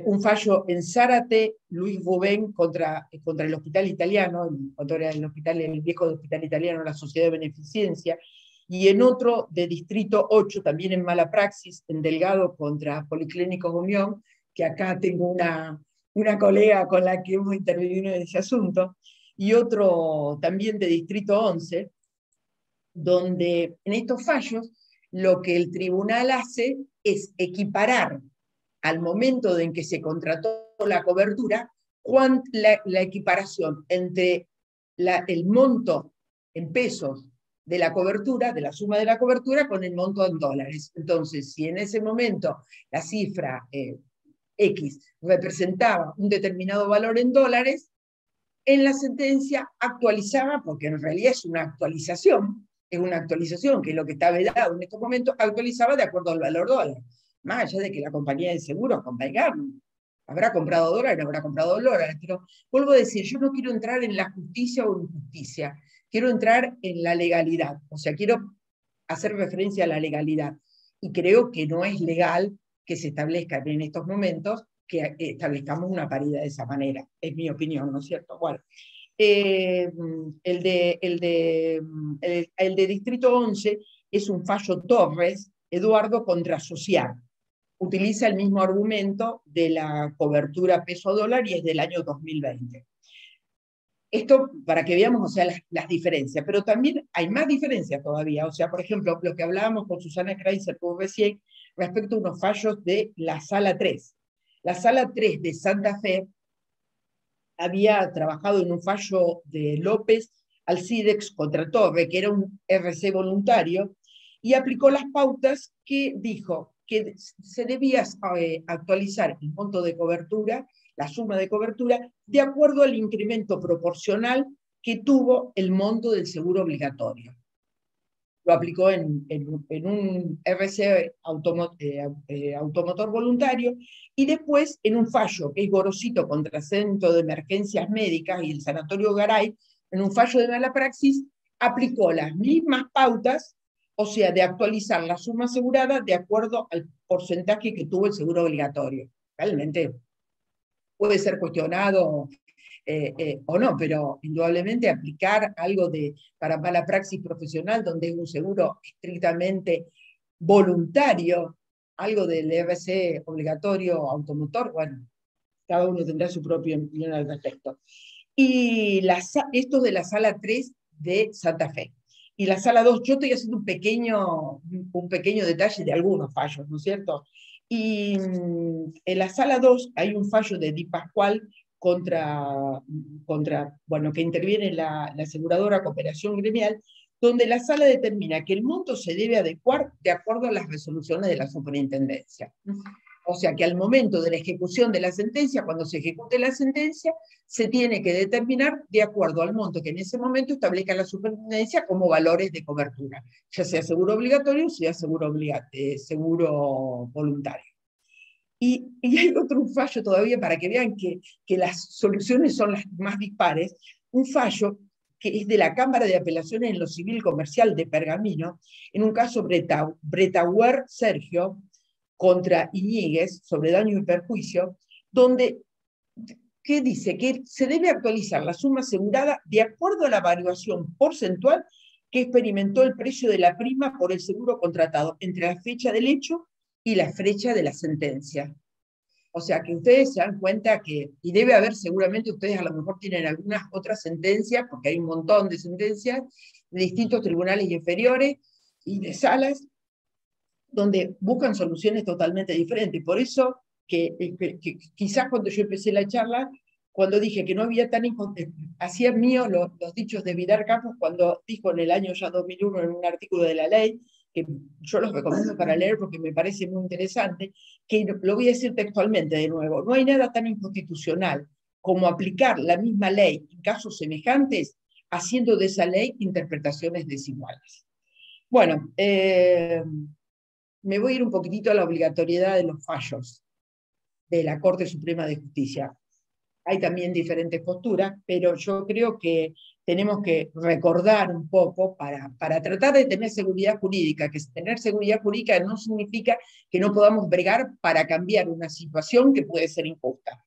Un fallo en Zárate, Luis Rubén contra el hospital italiano, cuando era el viejo hospital italiano, la Sociedad de Beneficencia, y en otro de Distrito 8, también en mala praxis, en Delgado contra Policlínicos Unión, que acá tengo una colega con la que hemos intervenido en ese asunto, y otro también de Distrito 11, donde en estos fallos lo que el tribunal hace es equiparar al momento en que se contrató la cobertura, la equiparación entre el monto en pesos de la cobertura, de la suma de la cobertura, con el monto en dólares. Entonces, si en ese momento la cifra X representaba un determinado valor en dólares, en la sentencia actualizaba, porque en realidad es una actualización que es lo que está vedado en estos momentos, actualizaba de acuerdo al valor dólar. Más allá de que la compañía de seguros, convengamos, habrá comprado dólares, no habrá comprado dólares, pero vuelvo a decir, yo no quiero entrar en la justicia o injusticia, quiero entrar en la legalidad, o sea, quiero hacer referencia a la legalidad, y creo que no es legal que se establezca en estos momentos que establezcamos una paridad de esa manera, es mi opinión, ¿no es cierto? Bueno, el de Distrito 11 es un fallo Torres, Eduardo contra Social. Utiliza el mismo argumento de la cobertura peso-dólar y es del año 2020. Esto para que veamos, o sea, las diferencias, pero también hay más diferencias todavía. O sea, por ejemplo, lo que hablábamos con Susana Kreiser recién respecto a unos fallos de la Sala 3. La Sala 3 de Santa Fe había trabajado en un fallo de López Alcidex contra Torre, que era un RC voluntario, y aplicó las pautas que dijo que se debía actualizar el monto de cobertura, la suma de cobertura, de acuerdo al incremento proporcional que tuvo el monto del seguro obligatorio. Lo aplicó en un RC automotor voluntario, y después en un fallo que es Gorosito contra Centro de Emergencias Médicas y el Sanatorio Garay, en un fallo de mala praxis, aplicó las mismas pautas, o sea, de actualizar la suma asegurada de acuerdo al porcentaje que tuvo el seguro obligatorio. Realmente puede ser cuestionado o no, pero indudablemente aplicar algo para mala praxis profesional, donde es un seguro estrictamente voluntario, algo del RC obligatorio automotor, bueno, cada uno tendrá su propia opinión al respecto. Y esto de la Sala 3 de Santa Fe. Y la Sala 2, yo estoy haciendo un pequeño detalle de algunos fallos, ¿no es cierto? Y en la Sala 2 hay un fallo de Di Pascual bueno, que interviene la aseguradora Cooperación Gremial, donde la sala determina que el monto se debe adecuar de acuerdo a las resoluciones de la superintendencia. O sea que al momento de la ejecución de la sentencia, cuando se ejecute la sentencia, se tiene que determinar de acuerdo al monto que en ese momento establezca la superintendencia como valores de cobertura, ya sea seguro obligatorio o sea seguro voluntario. Y hay otro fallo todavía para que vean que las soluciones son las más dispares, un fallo que es de la Cámara de Apelaciones en lo Civil Comercial de Pergamino, en un caso Bretauer Sergio contra Iñiguez sobre daño y perjuicio, donde que dice que se debe actualizar la suma asegurada de acuerdo a la variación porcentual que experimentó el precio de la prima por el seguro contratado entre la fecha del hecho y la fecha de la sentencia. O sea, que ustedes se dan cuenta y debe haber seguramente, ustedes a lo mejor tienen algunas otras sentencias, porque hay un montón de sentencias de distintos tribunales inferiores y de salas, donde buscan soluciones totalmente diferentes. Por eso que quizás cuando yo empecé la charla, cuando dije que no había hacía mío los dichos de Vidal Campos cuando dijo en el año ya 2001 en un artículo de La Ley, que yo los recomiendo para leer porque me parece muy interesante, que lo voy a decir textualmente de nuevo, no hay nada tan inconstitucional como aplicar la misma ley en casos semejantes, haciendo de esa ley interpretaciones desiguales. Bueno, me voy a ir un poquitito a la obligatoriedad de los fallos de la Corte Suprema de Justicia. Hay también diferentes posturas, pero yo creo que tenemos que recordar un poco para tratar de tener seguridad jurídica, que tener seguridad jurídica no significa que no podamos bregar para cambiar una situación que puede ser injusta.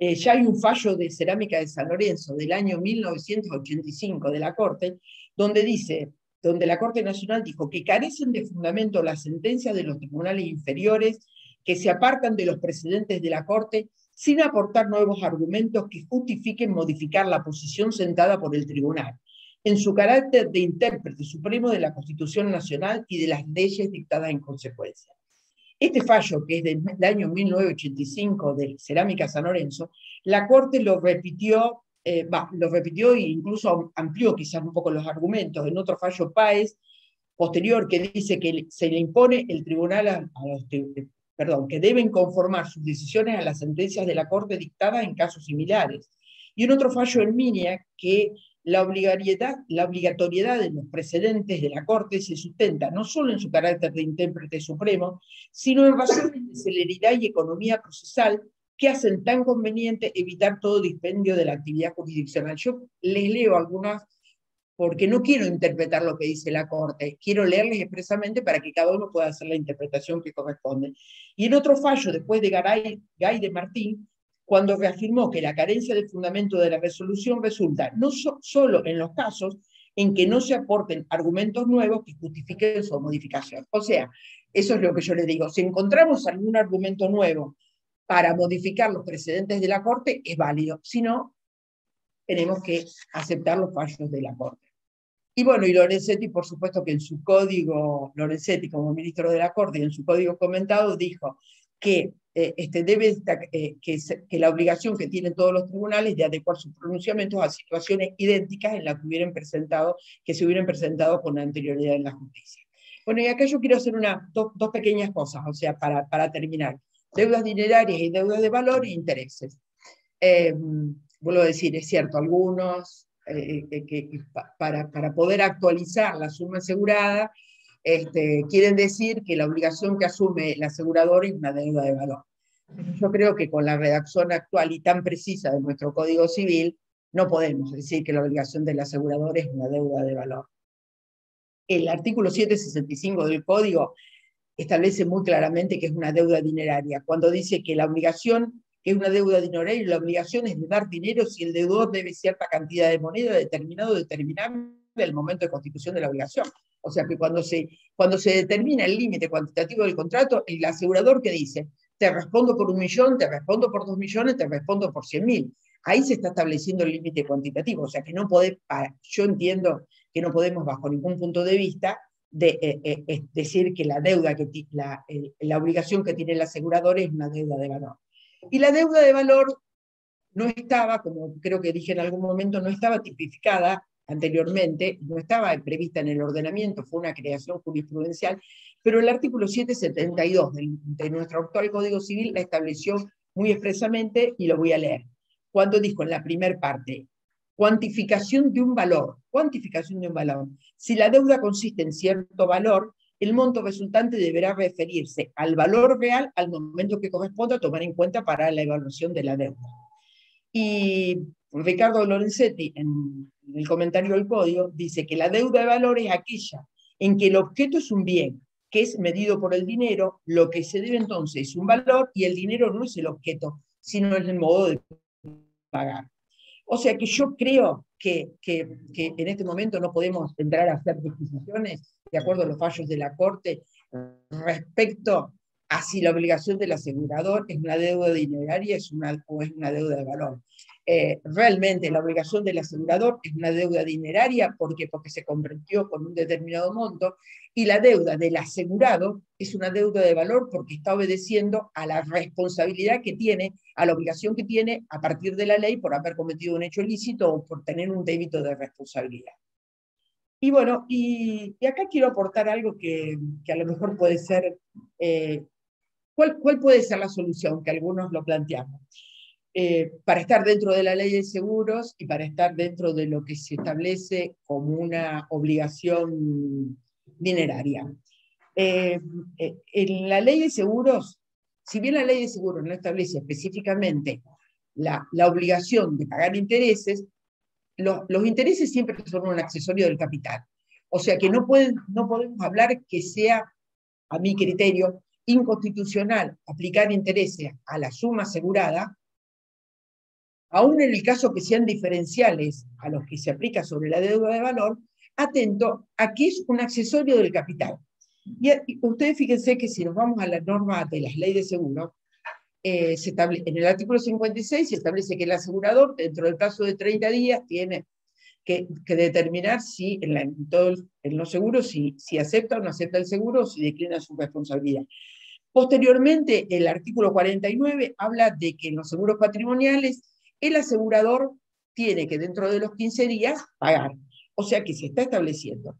Ya hay un fallo de Cerámica de San Lorenzo del año 1985 de la Corte, donde la Corte Nacional dijo que carecen de fundamento las sentencias de los tribunales inferiores que se apartan de los precedentes de la Corte sin aportar nuevos argumentos que justifiquen modificar la posición sentada por el tribunal, en su carácter de intérprete supremo de la Constitución Nacional y de las leyes dictadas en consecuencia. Este fallo, que es del año 1985 de Cerámica San Lorenzo, la Corte lo repitió e incluso amplió quizás un poco los argumentos en otro fallo Páez posterior que dice que se le impone el tribunal que deben conformar sus decisiones a las sentencias de la Corte dictadas en casos similares. Y en otro fallo en Minia que la obligatoriedad de los precedentes de la Corte se sustenta no solo en su carácter de intérprete supremo, sino en razones de celeridad y economía procesal que hacen tan conveniente evitar todo dispendio de la actividad jurisdiccional. Yo les leo algunas porque no quiero interpretar lo que dice la Corte, quiero leerles expresamente para que cada uno pueda hacer la interpretación que corresponde. Y en otro fallo, después de Gay de Martín, cuando reafirmó que la carencia de fundamento de la resolución resulta no solo en los casos en que no se aporten argumentos nuevos que justifiquen su modificación. O sea, eso es lo que yo les digo. Si encontramos algún argumento nuevo para modificar los precedentes de la Corte, es válido. Si no, tenemos que aceptar los fallos de la Corte. Y bueno, y Lorenzetti, por supuesto que en su código, Lorenzetti como ministro de la Corte, en su código comentado, dijo que, que la obligación que tienen todos los tribunales de adecuar sus pronunciamientos a situaciones idénticas en las que se hubieran presentado con anterioridad en la justicia. Bueno, y acá yo quiero hacer dos pequeñas cosas, o sea, para terminar. Deudas dinerarias y deudas de valor e intereses. Vuelvo a decir, es cierto, algunos, para poder actualizar la suma asegurada, quieren decir que la obligación que asume el asegurador es una deuda de valor. Yo creo que con la redacción actual y tan precisa de nuestro Código Civil, no podemos decir que la obligación del asegurador es una deuda de valor. El artículo 765 del Código establece muy claramente que es una deuda dineraria, cuando dice que la obligación, que es una deuda dineraria, y la obligación es de dar dinero si el deudor debe cierta cantidad de moneda determinable al momento de constitución de la obligación. O sea que cuando se determina el límite cuantitativo del contrato, el asegurador que dice, te respondo por 1 millón, te respondo por 2 millones, te respondo por 100.000. Ahí se está estableciendo el límite cuantitativo. O sea que yo entiendo que no podemos bajo ningún punto de vista decir que la deuda, la obligación que tiene el asegurador es una deuda de valor. Y la deuda de valor no estaba, como creo que dije en algún momento, no estaba tipificada anteriormente, no estaba prevista en el ordenamiento, fue una creación jurisprudencial, pero el artículo 772 de nuestro actual Código Civil la estableció muy expresamente y lo voy a leer. Cuando dijo en la primera parte, cuantificación de un valor. Si la deuda consiste en cierto valor, el monto resultante deberá referirse al valor real al momento que corresponda a tomar en cuenta para la evaluación de la deuda. Y Ricardo Lorenzetti, en el comentario del Código, dice que la deuda de valor es aquella en que el objeto es un bien, que es medido por el dinero, lo que se debe entonces es un valor y el dinero no es el objeto, sino es el modo de pagar. O sea que yo creo que en este momento no podemos entrar a hacer disquisiciones de acuerdo a los fallos de la Corte respecto a si la obligación del asegurador es una deuda dineraria o es una deuda de valor. Realmente la obligación del asegurador es una deuda dineraria, porque se comprometió con un determinado monto, y la deuda del asegurado es una deuda de valor porque está obedeciendo a la responsabilidad que tiene, a la obligación que tiene a partir de la ley por haber cometido un hecho ilícito o por tener un débito de responsabilidad. Y bueno, y acá quiero aportar algo que a lo mejor puede ser, ¿cuál puede ser la solución? Que algunos lo planteamos. Para estar dentro de la ley de seguros y para estar dentro de lo que se establece como una obligación dineraria. En la ley de seguros, si bien la ley de seguros no establece específicamente la obligación de pagar intereses, los intereses siempre son un accesorio del capital. O sea que no podemos hablar que sea, a mi criterio, inconstitucional aplicar intereses a la suma asegurada, aún en el caso que sean diferenciales a los que se aplica sobre la deuda de valor, atento a que es un accesorio del capital. Y ustedes fíjense que si nos vamos a la norma de las leyes de seguro, en el artículo 56 se establece que el asegurador, dentro del plazo de 30 días, tiene que determinar si en los seguros si acepta o no acepta el seguro o si declina su responsabilidad. Posteriormente, el artículo 49 habla de que en los seguros patrimoniales el asegurador tiene que dentro de los 15 días pagar. O sea que se está estableciendo.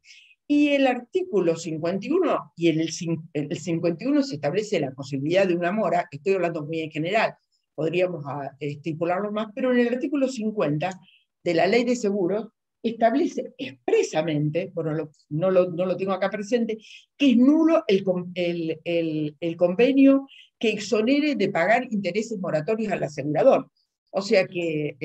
Y el artículo 51, y en el 51 se establece la posibilidad de una mora, estoy hablando muy en general, podríamos estipularlo más, pero en el artículo 50 de la Ley de Seguros establece expresamente, bueno, no lo tengo acá presente, que es nulo el convenio que exonere de pagar intereses moratorios al asegurador. O sea que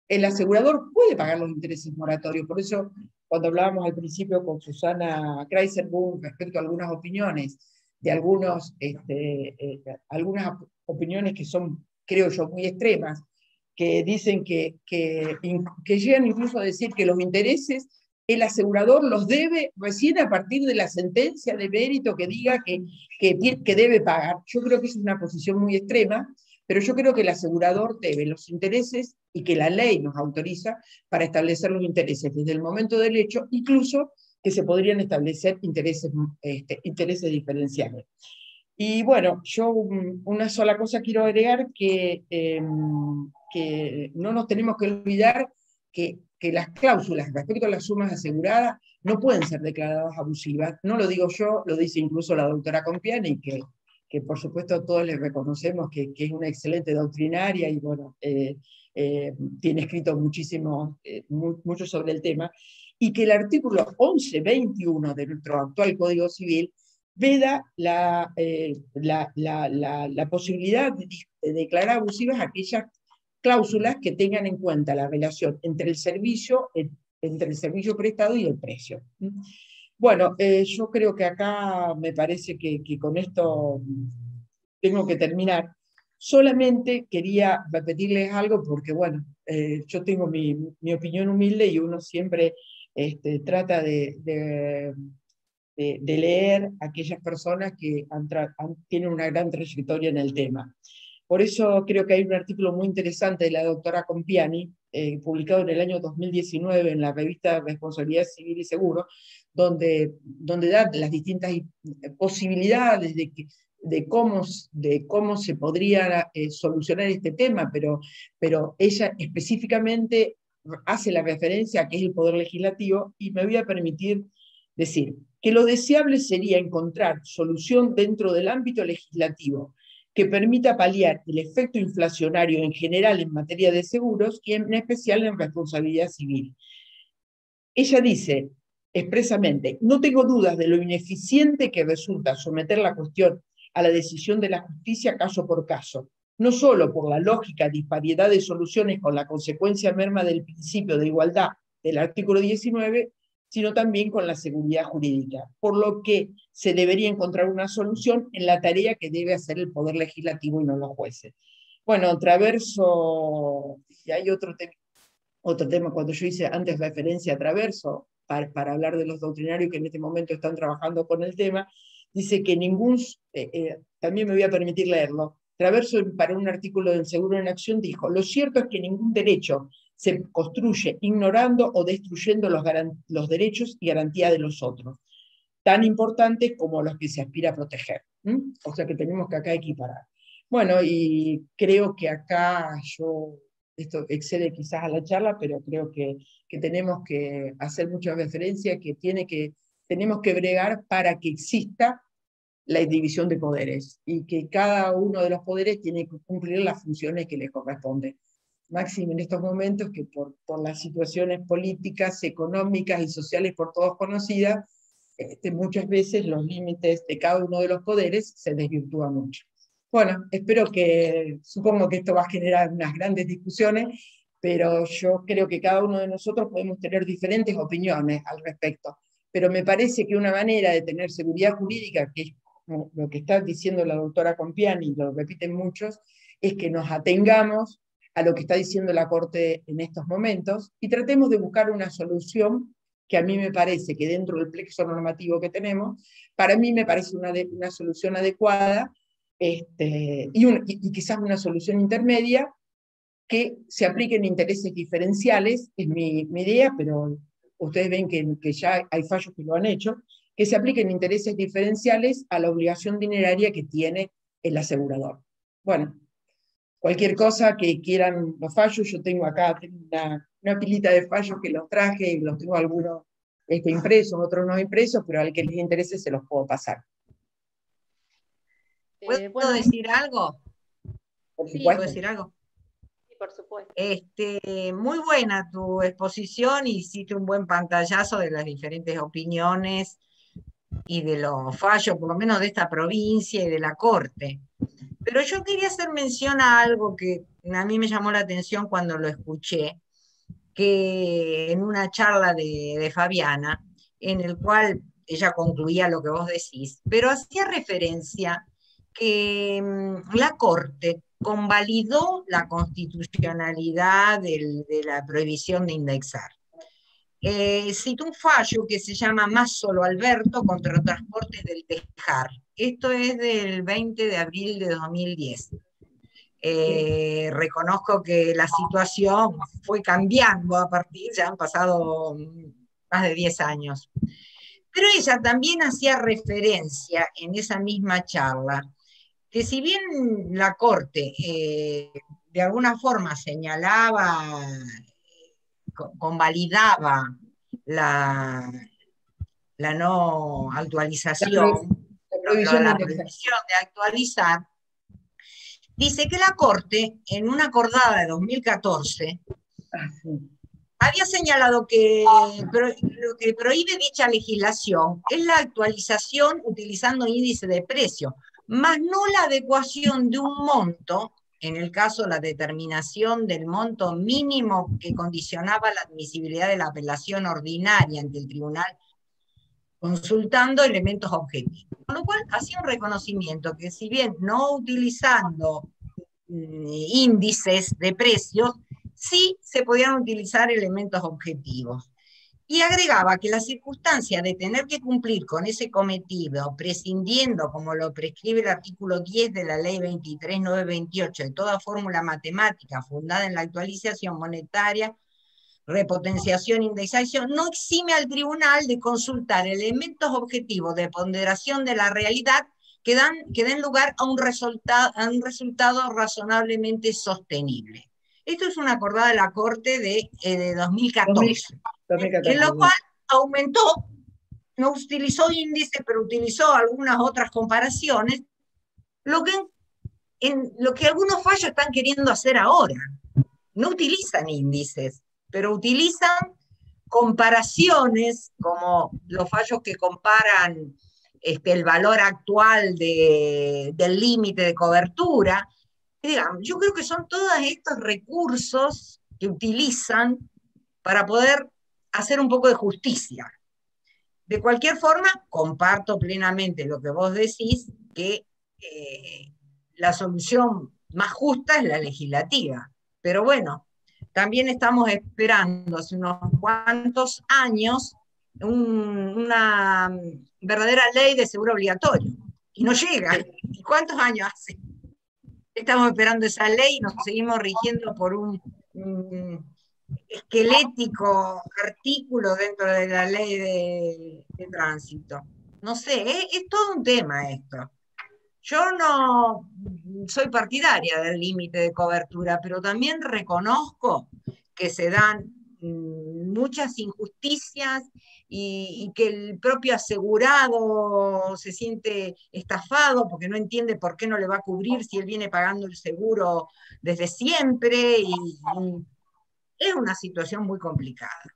el asegurador puede pagar los intereses moratorios. Por eso, cuando hablábamos al principio con Susana Kreiserboom respecto a algunas opiniones, de algunas opiniones que son, creo yo, muy extremas, que dicen que llegan incluso a decir que los intereses el asegurador los debe recién a partir de la sentencia de mérito que diga que debe pagar. Yo creo que es una posición muy extrema, pero yo creo que el asegurador debe los intereses y que la ley nos autoriza para establecer los intereses desde el momento del hecho, incluso que se podrían establecer intereses diferenciales. Y bueno, yo una sola cosa quiero agregar, que no nos tenemos que olvidar que las cláusulas respecto a las sumas aseguradas no pueden ser declaradas abusivas. No lo digo yo, lo dice incluso la doctora Compiani, que por supuesto todos le reconocemos que es una excelente doctrinaria y bueno, tiene escrito mucho sobre el tema, y que el artículo 1121 de nuestro actual Código Civil veda la posibilidad de declarar abusivas aquellas cláusulas que tengan en cuenta la relación entre el servicio prestado y el precio. Bueno, yo creo que acá me parece que con esto tengo que terminar. Solamente quería repetirles algo porque, bueno, yo tengo mi opinión humilde y uno siempre trata de leer a aquellas personas que tienen una gran trayectoria en el tema. Por eso creo que hay un artículo muy interesante de la doctora Compiani, publicado en el año 2019 en la revista Responsabilidad Civil y Seguro, donde da las distintas posibilidades de cómo se podría solucionar este tema, pero ella específicamente hace la referencia a que es el Poder Legislativo, y me voy a permitir decir que lo deseable sería encontrar solución dentro del ámbito legislativo que permita paliar el efecto inflacionario en general en materia de seguros y en especial en responsabilidad civil. Ella dice expresamente: no tengo dudas de lo ineficiente que resulta someter la cuestión a la decisión de la justicia caso por caso, no solo por la lógica disparidad de soluciones con la consecuencia merma del principio de igualdad del artículo 19, sino también con la seguridad jurídica, por lo que se debería encontrar una solución en la tarea que debe hacer el Poder Legislativo y no los jueces. Bueno, Traverso, y hay otro tema, cuando yo hice antes referencia a Traverso, para hablar de los doctrinarios que en este momento están trabajando con el tema, dice que también me voy a permitir leerlo, Traverso, para un artículo del Seguro en Acción, dijo: lo cierto es que ningún derecho se construye ignorando o destruyendo los derechos y garantías de los otros, tan importantes como los que se aspira a proteger. O sea que tenemos que acá equiparar. Bueno, y creo que acá esto excede quizás a la charla, pero creo que tenemos que hacer mucha referencia, tenemos que bregar para que exista la división de poderes, y que cada uno de los poderes tiene que cumplir las funciones que le corresponden. Máximo en estos momentos que por las situaciones políticas, económicas y sociales por todos conocidas, muchas veces los límites de cada uno de los poderes se desvirtúan mucho. Bueno, supongo que esto va a generar unas grandes discusiones, pero yo creo que cada uno de nosotros podemos tener diferentes opiniones al respecto. Pero me parece que una manera de tener seguridad jurídica, que es lo que está diciendo la doctora Compiani, lo repiten muchos, es que nos atengamos a lo que está diciendo la Corte en estos momentos y tratemos de buscar una solución que a mí me parece que dentro del plexo normativo que tenemos, para mí me parece una solución adecuada, y quizás una solución intermedia que se apliquen intereses diferenciales, es mi idea, pero ustedes ven que ya hay fallos que lo han hecho, que se apliquen intereses diferenciales a la obligación dineraria que tiene el asegurador. Bueno, cualquier cosa que quieran los fallos, yo tengo acá una pilita de fallos que los traje, los tengo algunos impresos, otros no impresos, pero al que les interese se los puedo pasar. ¿Puedo decir algo? Por Sí, supuesto. ¿puedo decir algo? Sí, por supuesto. Muy buena tu exposición, hiciste un buen pantallazo de las diferentes opiniones y de los fallos, por lo menos de esta provincia y de la Corte. Pero yo quería hacer mención a algo que a mí me llamó la atención cuando lo escuché, que en una charla de Fabiana, en el cual ella concluía lo que vos decís, pero hacía referencia que la Corte convalidó la constitucionalidad de la prohibición de indexar. Cito un fallo que se llama Mazzolo Alberto contra Transportes del Tejar. Esto es del 20 de abril de 2010. Reconozco que la situación fue cambiando a partir, ya han pasado más de 10 años. Pero ella también hacía referencia en esa misma charla que si bien la Corte de alguna forma señalaba, convalidaba la no actualización, la prohibición de actualizar, dice que la Corte, en una acordada de 2014, había señalado que lo que prohíbe dicha legislación es la actualización utilizando índice de precio, más no la adecuación de un monto, en el caso la determinación del monto mínimo que condicionaba la admisibilidad de la apelación ordinaria ante el tribunal, consultando elementos objetivos. Con lo cual hacía un reconocimiento que si bien no utilizando índices de precios, sí se podían utilizar elementos objetivos. Y agregaba que la circunstancia de tener que cumplir con ese cometido, prescindiendo, como lo prescribe el artículo 10 de la ley 23.928, de toda fórmula matemática fundada en la actualización monetaria, repotenciación, indexación, no exime al tribunal de consultar elementos objetivos de ponderación de la realidad que den lugar a un resultado razonablemente sostenible. Esto es una acordada de la Corte de 2014, en lo cual aumentó, no utilizó índice, pero utilizó algunas otras comparaciones, lo que algunos fallos están queriendo hacer ahora. No utilizan índices, pero utilizan comparaciones, como los fallos que comparan el valor actual del límite de cobertura. Digamos, yo creo que son todos estos recursos que utilizan para poder hacer un poco de justicia. De cualquier forma, comparto plenamente lo que vos decís, que la solución más justa es la legislativa. Pero bueno, también estamos esperando hace unos cuantos años una verdadera ley de seguro obligatorio. Y no llega. ¿Y cuántos años hace? Estamos esperando esa ley y nos seguimos rigiendo por un esquelético artículo dentro de la ley de tránsito. No sé, es todo un tema esto. Yo no soy partidaria del límite de cobertura, pero también reconozco que se dan muchas injusticias y que el propio asegurado se siente estafado porque no entiende por qué no le va a cubrir si él viene pagando el seguro desde siempre y es una situación muy complicada.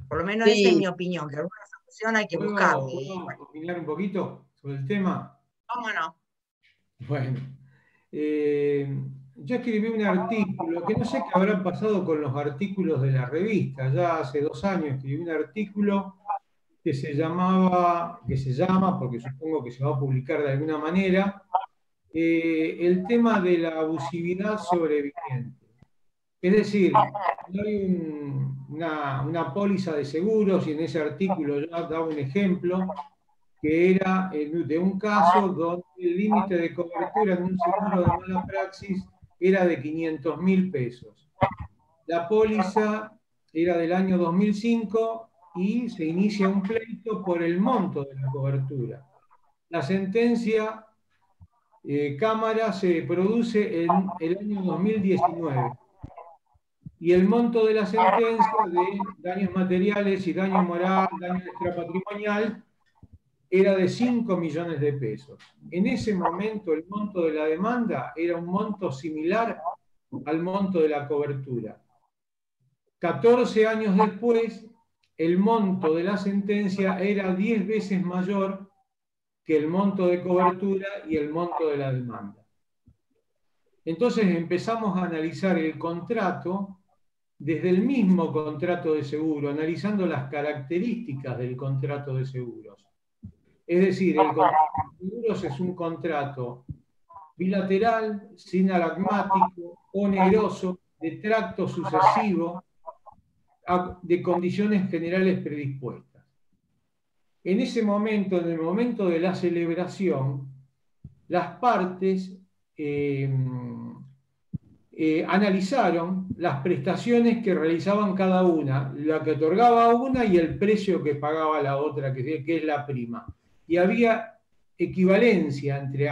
Por lo menos esa es mi opinión, que alguna solución hay que buscarle. ¿Puedo opinar un poquito sobre el tema? ¿Cómo no? Bueno, yo escribí un artículo, que no sé qué habrán pasado con los artículos de la revista. Ya hace 2 años escribí un artículo que se llama, porque supongo que se va a publicar de alguna manera, el tema de la abusividad sobreviviente. Es decir, hay una póliza de seguros, y en ese artículo yo daba un ejemplo, que era de un caso donde el límite de cobertura en un seguro de mala praxis era de 500.000 pesos. La póliza era del año 2005 y se inicia un pleito por el monto de la cobertura. La sentencia Cámara se produce en el año 2019. Y el monto de la sentencia de daños materiales y daño moral, daño extrapatrimonial, era de 5 millones de pesos. En ese momento el monto de la demanda era un monto similar al monto de la cobertura. 14 años después, el monto de la sentencia era 10 veces mayor que el monto de cobertura y el monto de la demanda. Entonces empezamos a analizar el contrato desde el mismo contrato de seguro, analizando las características del contrato de seguros. Es decir, el contrato de seguros es un contrato bilateral, sinalagmático, oneroso, de tracto sucesivo, de condiciones generales predispuestas. En ese momento, en el momento de la celebración, las partes analizaron las prestaciones que realizaban cada una, la que otorgaba una y el precio que pagaba la otra, que es la prima. Y había equivalencia entre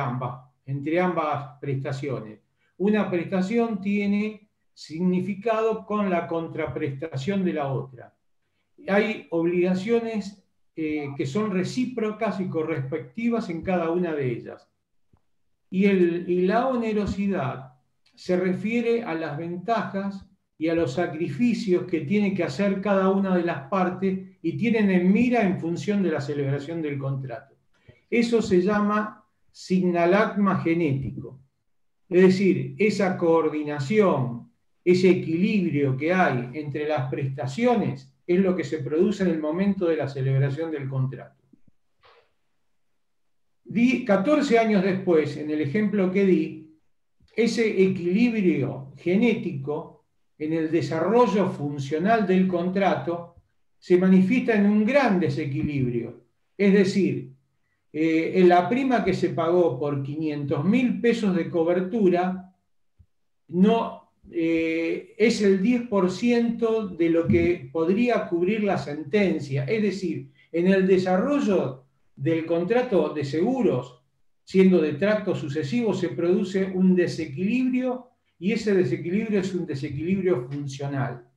ambas prestaciones. Una prestación tiene significado con la contraprestación de la otra. Hay obligaciones que son recíprocas y correspectivas en cada una de ellas. Y la onerosidad se refiere a las ventajas y a los sacrificios que tiene que hacer cada una de las partes y tienen en mira en función de la celebración del contrato. Eso se llama signalagma genético. Es decir, esa coordinación, ese equilibrio que hay entre las prestaciones es lo que se produce en el momento de la celebración del contrato. 14 años después, en el ejemplo que di, ese equilibrio genético en el desarrollo funcional del contrato se manifiesta en un gran desequilibrio. Es decir, en la prima que se pagó por 500.000 pesos de cobertura no es el 10% de lo que podría cubrir la sentencia. Es decir, en el desarrollo del contrato de seguros, siendo de tracto sucesivo, se produce un desequilibrio y ese desequilibrio es un desequilibrio funcional.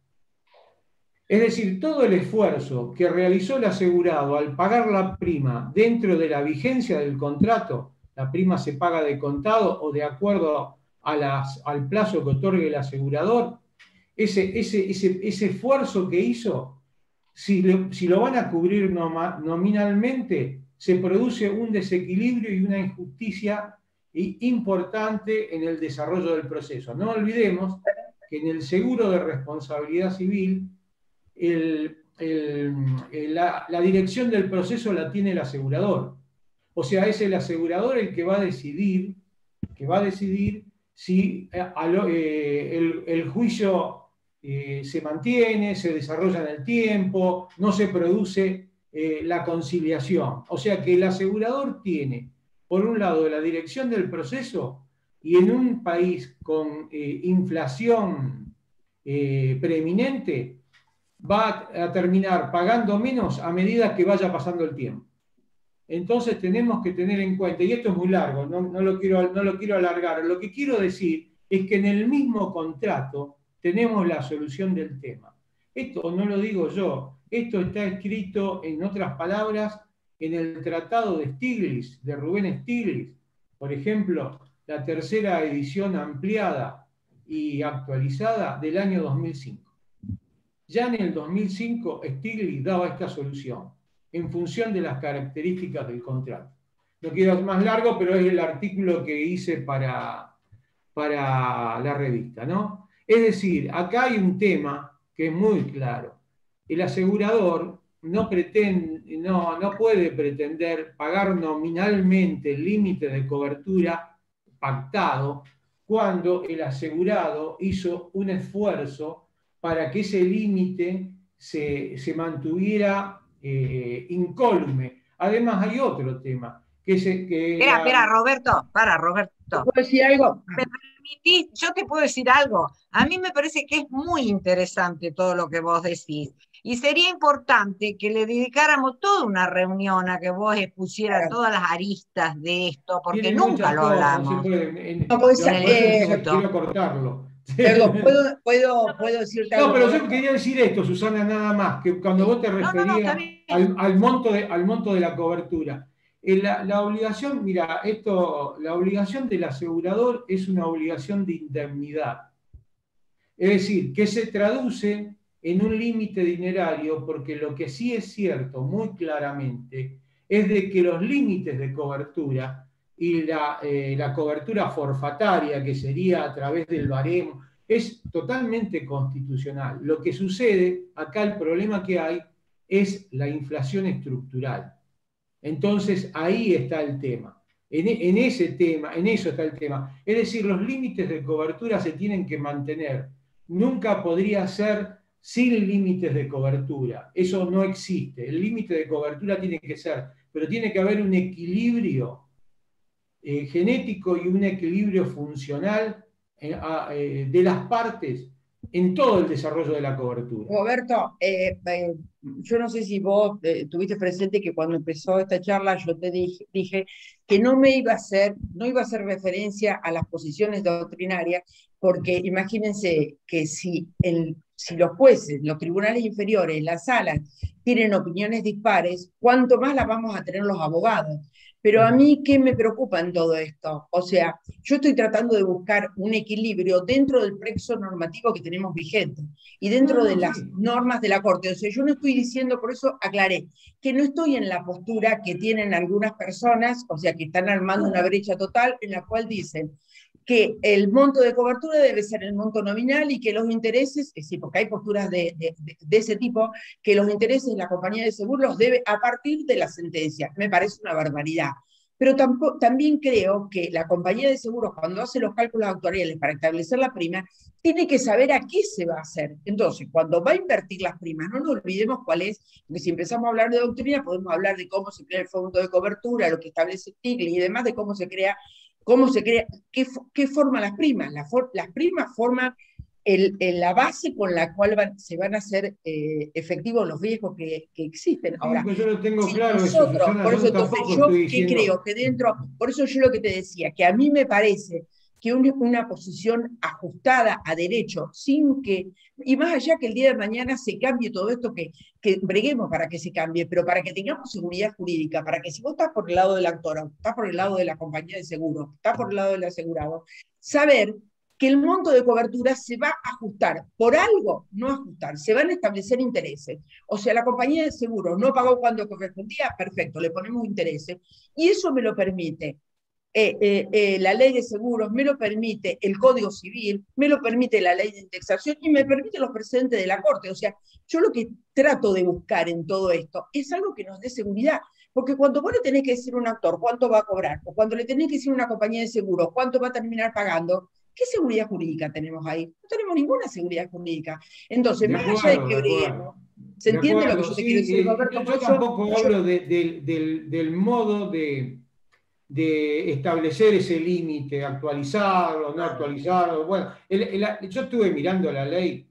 Es decir, todo el esfuerzo que realizó el asegurado al pagar la prima dentro de la vigencia del contrato, la prima se paga de contado o de acuerdo al plazo que otorgue el asegurador, ese esfuerzo que hizo, si lo van a cubrir nominalmente, se produce un desequilibrio y una injusticia importante en el desarrollo del proceso. No olvidemos que en el seguro de responsabilidad civil, la dirección del proceso la tiene el asegurador. O sea, es el asegurador el que va a decidir si el juicio se mantiene, se desarrolla en el tiempo, no se produce la conciliación. O sea que el asegurador tiene, por un lado, la dirección del proceso, y en un país con inflación preeminente, va a terminar pagando menos a medida que vaya pasando el tiempo. Entonces tenemos que tener en cuenta, y esto es muy largo, no lo quiero alargar, lo que quiero decir es que en el mismo contrato tenemos la solución del tema. Esto no lo digo yo, esto está escrito, en otras palabras, en el Tratado de Stiglitz, de Rubén Stiglitz, por ejemplo, la tercera edición ampliada y actualizada del año 2005. Ya en el 2005 Stiglitz daba esta solución en función de las características del contrato. No quiero más largo, pero es el artículo que hice para la revista, ¿no? Es decir, acá hay un tema que es muy claro. El asegurador no puede pretender pagar nominalmente el límite de cobertura pactado cuando el asegurado hizo un esfuerzo para que ese límite se mantuviera incólume. Además hay otro tema. Espera, Roberto, Roberto. ¿Puedo decir algo? ¿Me permitís? Yo te puedo decir algo. A mí me parece que es muy interesante todo lo que vos decís. Y sería importante que le dedicáramos toda una reunión a que vos expusieras todas las aristas de esto, porque nunca lo hablamos. Quiero cortarlo. Perdón, ¿puedo decirte algo? No, pero yo quería decir esto, Susana, nada más, que cuando vos te referías al monto de la cobertura. La obligación, mira, la obligación del asegurador es una obligación de indemnidad. Es decir, que se traduce en un límite dinerario, porque lo que sí es cierto muy claramente es de que los límites de cobertura y la cobertura forfataria, que sería a través del baremo, es totalmente constitucional. Lo que sucede, acá el problema que hay es la inflación estructural. Entonces, ahí está el tema. En eso está el tema. Es decir, los límites de cobertura se tienen que mantener. Nunca podría ser sin límites de cobertura. Eso no existe. El límite de cobertura tiene que ser, pero tiene que haber un equilibrio genético y un equilibrio funcional de las partes en todo el desarrollo de la cobertura. Roberto, yo no sé si vos tuviste presente que cuando empezó esta charla yo te dije que no iba a hacer referencia a las posiciones doctrinarias, porque imagínense que si los jueces, los tribunales inferiores, las salas, tienen opiniones dispares, ¿cuánto más las vamos a tener los abogados? Pero a mí, ¿qué me preocupa en todo esto? O sea, yo estoy tratando de buscar un equilibrio dentro del plexo normativo que tenemos vigente y dentro de las normas de la Corte. O sea, yo no estoy diciendo, por eso aclaré, que no estoy en la postura que tienen algunas personas, o sea, que están armando una brecha total en la cual dicen que el monto de cobertura debe ser el monto nominal y que los intereses, es decir, porque hay posturas de ese tipo, que los intereses de la compañía de seguros los debe a partir de la sentencia. Me parece una barbaridad. Pero también creo que la compañía de seguros, cuando hace los cálculos actuariales para establecer la prima, tiene que saber a qué se va a hacer. Entonces, cuando va a invertir las primas, no nos olvidemos cuál es, porque si empezamos a hablar de doctrina, podemos hablar de cómo se crea el fondo de cobertura, lo que establece Stiglitz y demás, de cómo se crea, qué forman las primas. Las primas forman la base con la cual se van a hacer efectivos los riesgos que existen. Ahora, pues yo lo tengo claro, nosotros, Susana, por eso entonces yo diciendo... creo que dentro, por eso yo lo que te decía, que a mí me parece que una posición ajustada a derecho, sin que, y más allá que el día de mañana se cambie todo esto, que breguemos para que se cambie, pero para que tengamos seguridad jurídica, para que si vos estás por el lado del actor, estás por el lado de la compañía de seguros, estás por el lado del asegurado, saber que el monto de cobertura se va a ajustar, por algo no ajustar, se van a establecer intereses. O sea, la compañía de seguros no pagó cuando correspondía, perfecto, le ponemos intereses, y eso me lo permite la ley de seguros, me lo permite el Código Civil, me lo permite la ley de indexación y me permite los precedentes de la Corte. O sea, yo lo que trato de buscar en todo esto es algo que nos dé seguridad, porque cuando vos le tenés que decir a un actor cuánto va a cobrar, o cuando le tenés que decir a una compañía de seguros cuánto va a terminar pagando, ¿qué seguridad jurídica tenemos ahí? No tenemos ninguna seguridad jurídica. Entonces, más allá de que breguemos, ¿se entiende lo que yo te quiero decir, Roberto? Yo tampoco hablo del modo de de establecer ese límite, actualizarlo, no actualizarlo. Bueno, yo estuve mirando la ley.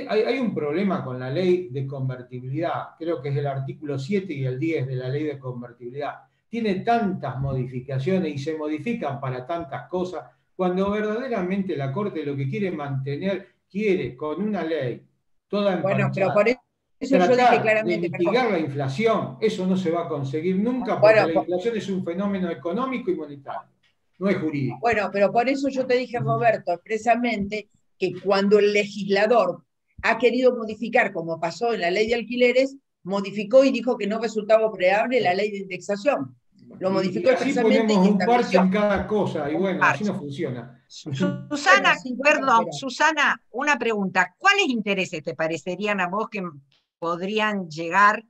Hay un problema con la ley de convertibilidad, creo que es el artículo 7 y el 10 de la ley de convertibilidad. Tiene tantas modificaciones y se modifican para tantas cosas, cuando verdaderamente la Corte lo que quiere mantener, quiere con una ley toda Bueno, pero emparchada, por eso yo dije tratar de claramente, mitigar la inflación. Eso no se va a conseguir nunca porque bueno, la inflación es un fenómeno económico y monetario, no es jurídico. bueno, pero por eso yo te dije, Roberto, expresamente, que cuando el legislador ha querido modificar, como pasó en la ley de alquileres, modificó y dijo que no resultaba operable la ley de indexación. Lo modificó Y así expresamente ponemos y un parche estableció. en cada cosa, y bueno, así no funciona. Susana, Bueno, sí, perdón, pero- Susana, una pregunta. ¿Cuáles intereses te parecerían a vos que podrían llegar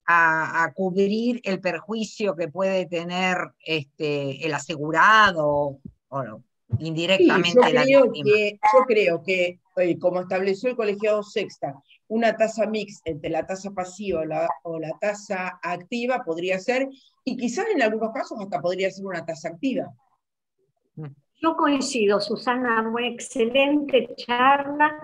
a cubrir el perjuicio que puede tener el asegurado o no, Sí, indirectamente la víctima? yo creo que como estableció el colegiado Sexta, una tasa mix entre la tasa pasiva o la tasa activa podría ser, y quizás en algunos casos hasta podría ser una tasa activa. Yo coincido, Susana, una excelente charla,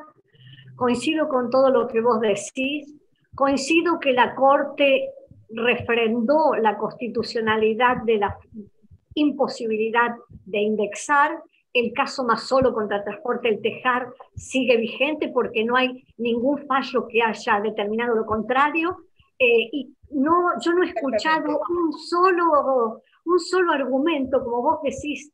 coincido con todo lo que vos decís, coincido que la Corte refrendó la constitucionalidad de la imposibilidad de indexar. El caso Mazzolo contra Transporte del Tejar sigue vigente porque no hay ningún fallo que haya determinado lo contrario. Y no, yo no he escuchado un solo argumento, como vos decís,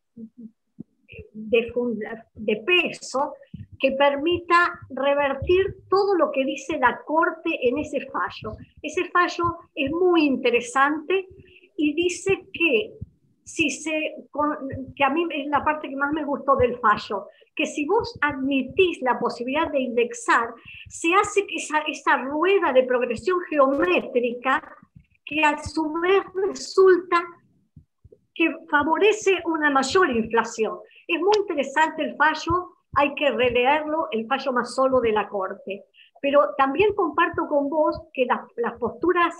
de peso que permita revertir todo lo que dice la Corte en ese fallo. Ese fallo es muy interesante y dice que que a mí es la parte que más me gustó del fallo, que si vos admitís la posibilidad de indexar, se hace que esa rueda de progresión geométrica que a su vez resulta que favorece una mayor inflación. Es muy interesante el fallo, hay que releerlo, el fallo Mazzolo de la Corte. Pero también comparto con vos que las posturas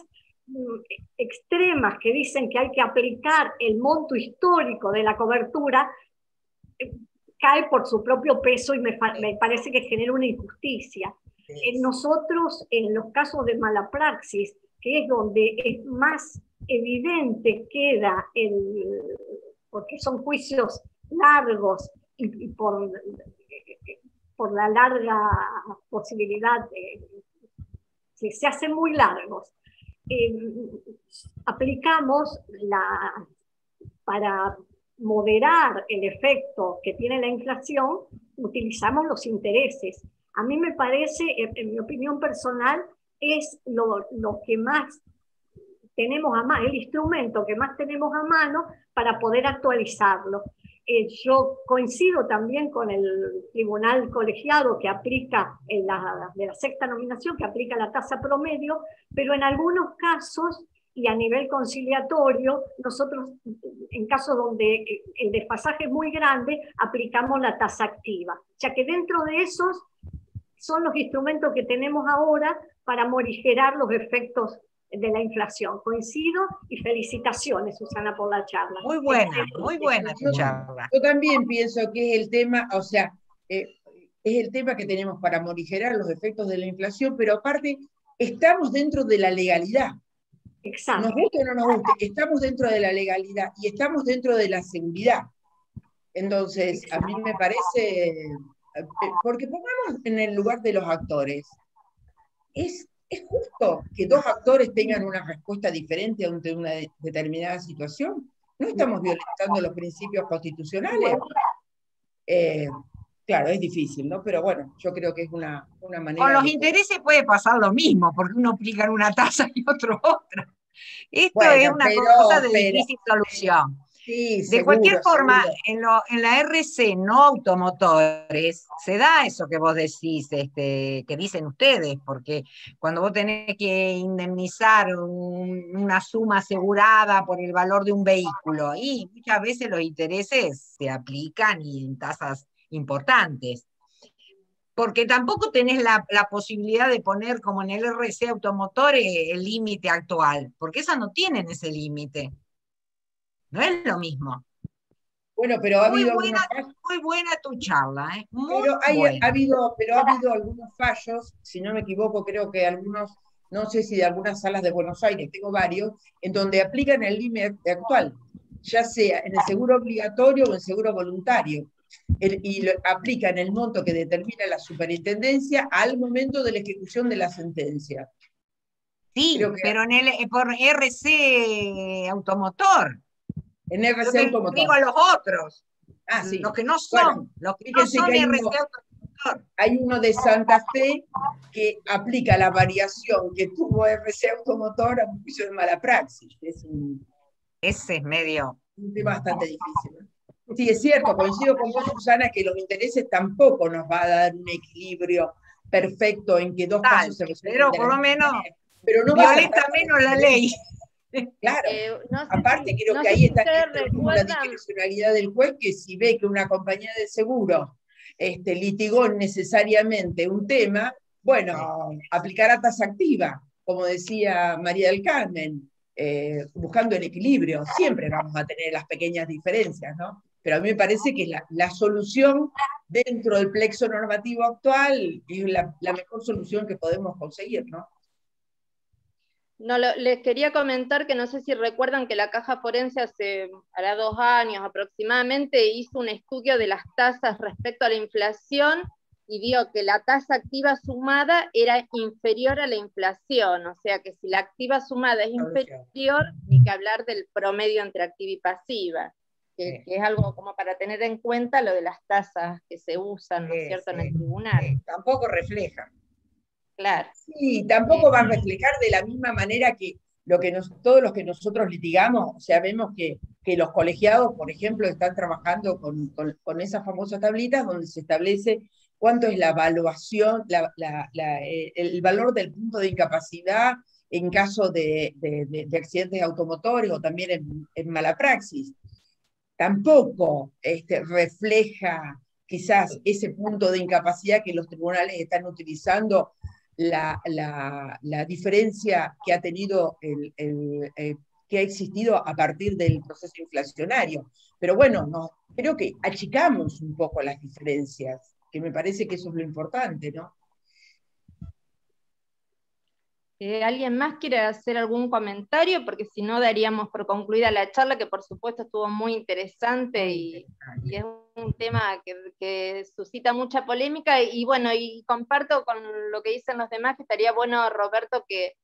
extremas que dicen que hay que aplicar el monto histórico de la cobertura cae por su propio peso y me parece que genera una injusticia. Nosotros, en los casos de mala praxis, que es donde es más evidente queda porque son juicios largos y por la larga posibilidad, se hacen muy largos. Aplicamos para moderar el efecto que tiene la inflación, utilizamos los intereses. A mí me parece, en mi opinión personal, es lo que más tenemos a mano, el instrumento que más tenemos a mano para poder actualizarlo. Yo coincido también con el tribunal colegiado que aplica, de la sexta nominación, que aplica la tasa promedio, pero en algunos casos y a nivel conciliatorio, nosotros, en casos donde el desfasaje es muy grande, aplicamos la tasa activa, ya que dentro de esos son los instrumentos que tenemos ahora para morigerar los efectos de la inflación. Coincido y felicitaciones, Susana, por la charla. Muy buena tu charla. Yo también pienso que es el tema, o sea, es el tema que tenemos para morigerar los efectos de la inflación, pero aparte estamos dentro de la legalidad. Exacto. Nos guste o no nos guste, estamos dentro de la legalidad y estamos dentro de la seguridad. Entonces, a mí me parece, porque pongamos en el lugar de los actores, ¿es justo que dos actores tengan una respuesta diferente ante una determinada situación? ¿No estamos violentando los principios constitucionales? Claro, es difícil, ¿no? Pero bueno, yo creo que es una manera... Con los intereses puede pasar lo mismo, porque uno aplica una tasa y otro otra. Esto es una cosa de difícil solución. Sí, de cualquier forma, en la RC no automotores se da eso que vos decís, que dicen ustedes, porque cuando vos tenés que indemnizar una suma asegurada por el valor de un vehículo, y muchas veces los intereses se aplican y en tasas importantes. Porque tampoco tenés la posibilidad de poner, como en el RC automotores, el límite actual, porque esas no tienen ese límite. No es lo mismo. Bueno, pero ha Muy habido buena, algunos fallos. muy buena tu charla, ¿eh? Muy Pero buena. ha habido algunos fallos, si no me equivoco, creo que algunos, no sé si de algunas salas de Buenos Aires, tengo varios, en donde aplican el límite actual, ya sea en el seguro obligatorio o en seguro voluntario, aplican el monto que determina la superintendencia al momento de la ejecución de la sentencia. Sí, Creo que pero por RC Automotor. en Yo RC te Automotor. digo a los otros, Ah, sí. los que no son, Bueno, los que no fíjense son que hay RC uno, Automotor. hay uno de Santa Fe que aplica la variación que tuvo RC Automotor a un juicio de mala praxis. Es Ese es medio. un tema bastante difícil, ¿no? Sí, es cierto, coincido con vos, Susana, que los intereses tampoco nos va a dar un equilibrio perfecto en que dos Tal, casos se resuelven pero de la por lo misma menos manera. Pero no va a violenta afectar menos la ley. Claro. No sé Aparte, creo no que sé ahí si está ustedes como la recuerdan, discrecionalidad del juez, que si ve que una compañía de seguro litigó necesariamente un tema, bueno, aplicará tasa activa, como decía María del Carmen, buscando el equilibrio. Siempre vamos a tener las pequeñas diferencias, ¿no? Pero a mí me parece que la solución dentro del plexo normativo actual es la mejor solución que podemos conseguir, ¿no? no, les quería comentar que no sé si recuerdan que la Caja Forense hará 2 años aproximadamente hizo un estudio de las tasas respecto a la inflación y vio que la tasa activa sumada era inferior a la inflación, o sea que si la activa sumada es inferior, hay que hablar del promedio entre activa y pasiva, que es algo como para tener en cuenta lo de las tasas que se usan, ¿no es cierto?, en el tribunal. Tampoco refleja. Claro. Sí, tampoco va a reflejar de la misma manera que todos los que nosotros litigamos, o sea, vemos que los colegiados, por ejemplo, están trabajando con esas famosas tablitas donde se establece cuánto es la evaluación, el valor del punto de incapacidad en caso de accidentes automotores o también en mala praxis. Tampoco refleja quizás ese punto de incapacidad que los tribunales están utilizando, la diferencia que ha tenido que ha existido a partir del proceso inflacionario. Pero bueno, creo que achicamos un poco las diferencias, que me parece que eso es lo importante, ¿no? ¿Alguien más quiere hacer algún comentario? Porque si no daríamos por concluida la charla, que por supuesto estuvo muy interesante y es un tema que suscita mucha polémica, y bueno, y comparto con lo que dicen los demás, que estaría bueno, Roberto, que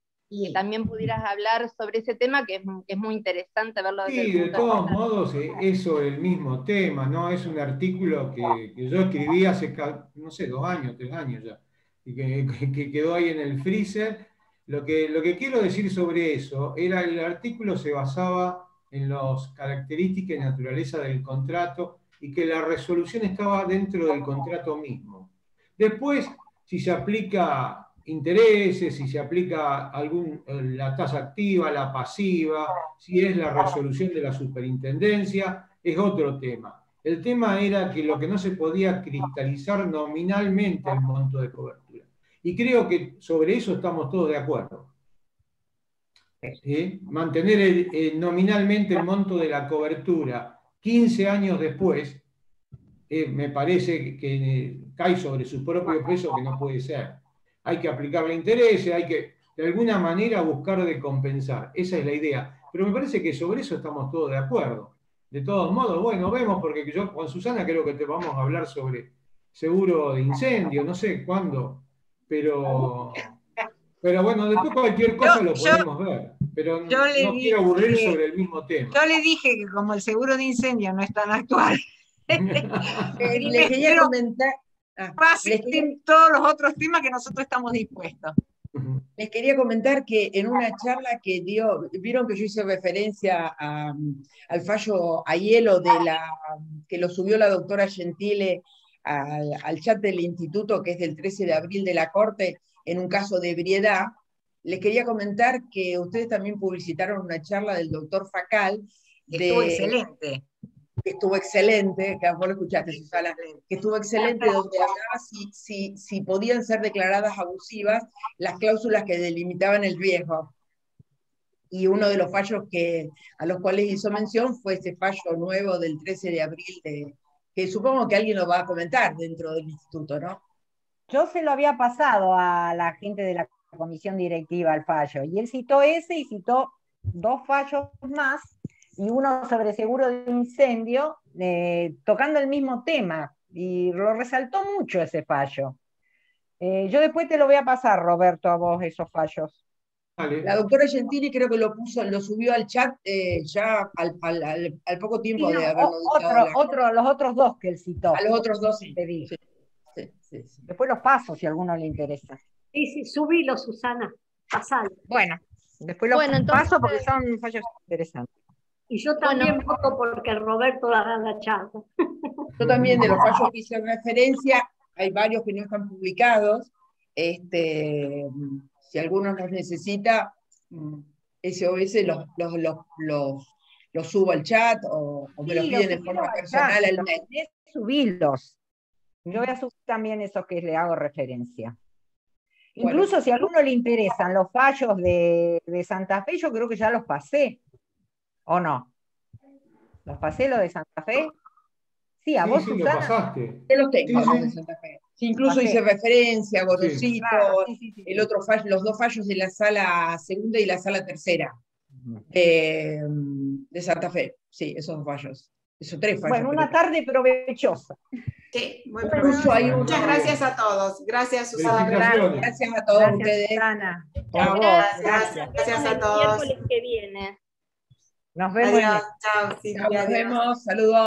también pudieras hablar sobre ese tema, que es muy interesante verlo desde el Sí, de punto todos vista. modos es sobre el mismo tema, ¿no? Es un artículo que yo escribí hace, no sé, 2 años, 3 años ya, y que quedó ahí en el freezer. Lo que quiero decir sobre eso el artículo se basaba en las características y naturaleza del contrato y que la resolución estaba dentro del contrato mismo. Después, si se aplica intereses, si se aplica la tasa activa, la pasiva, si es la resolución de la superintendencia, es otro tema. El tema era que lo que no se podía cristalizar nominalmente el monto de cobertura. Y creo que sobre eso estamos todos de acuerdo. ¿Sí? Mantener nominalmente el monto de la cobertura 15 años después, me parece que cae sobre su propio peso, que no puede ser. Hay que aplicarle intereses, hay que de alguna manera buscar de compensar. Esa es la idea. Pero me parece que sobre eso estamos todos de acuerdo. De todos modos, bueno, vemos, porque yo con Susana creo que te vamos a hablar sobre seguro de incendio, no sé cuándo, pero bueno, después cualquier cosa lo podemos ver. Pero no quiero aburrir sobre el mismo tema. Yo le dije que como el seguro de incendio no es tan actual, les quería comentar. Todos los otros temas que nosotros estamos dispuestos. Les quería comentar que en una charla que vieron que yo hice referencia al fallo Aiello que lo subió la doctora Gentile al chat del instituto, que es del 13 de abril de la Corte, en un caso de ebriedad. Les quería comentar que ustedes también publicitaron una charla del doctor Facal. Estuvo excelente. Que estuvo excelente, que vos lo escuchaste, Susana, que estuvo excelente, donde hablaba si podían ser declaradas abusivas las cláusulas que delimitaban el riesgo. y uno de los fallos a los cuales hizo mención fue ese fallo nuevo del 13 de abril, que supongo que alguien lo va a comentar dentro del instituto, ¿no? Yo se lo había pasado a la gente de la comisión directiva el fallo, y él citó ese y citó 2 fallos más, y uno sobre seguro de incendio, tocando el mismo tema, y lo resaltó mucho ese fallo. Yo después te lo voy a pasar, Roberto, a vos esos fallos. Vale. La doctora Gentili creo que lo subió al chat ya al poco tiempo de haberlo dictado. Los otros 2 que él citó. A los otros 2 sí. Sí. Después los paso si a alguno le interesa. Sí, subilo, Susana, pasalo. Bueno, después los paso porque son fallos interesantes. Y yo también voto porque Roberto haga la charla. Yo también, de los fallos que hice referencia, hay varios que no están publicados. Si alguno los necesita, SOS los subo al chat o me los piden en forma personal al mail. Subilos. Yo voy a subir también esos que le hago referencia. Bueno. Incluso si a alguno le interesan los fallos de Santa Fe, yo creo que ya los pasé. ¿O no? ¿Los pasé los de Santa Fe? Sí, a vos, sí, Susana. lo pasaste. Yo los tengo, Sí. los de Santa Fe. Sí, incluso hice referencia, Gorosito, Sí. Claro, el otro fallo, los 2 fallos de la sala segunda y la sala tercera de Santa Fe. Sí, esos 2 fallos. Esos 3 fallos. Bueno, una tarde provechosa. Sí, muy Incluso hay bien. Muchas gracias a todos. Gracias, Susana. Felicitaciones. Gracias a todos Gracias, ustedes. Susana. Chao. A vos, Gracias. Gracias a El todos. miércoles que viene. Nos vemos. Adiós. Chao, Silvia. Nos Adiós. vemos. Saludos.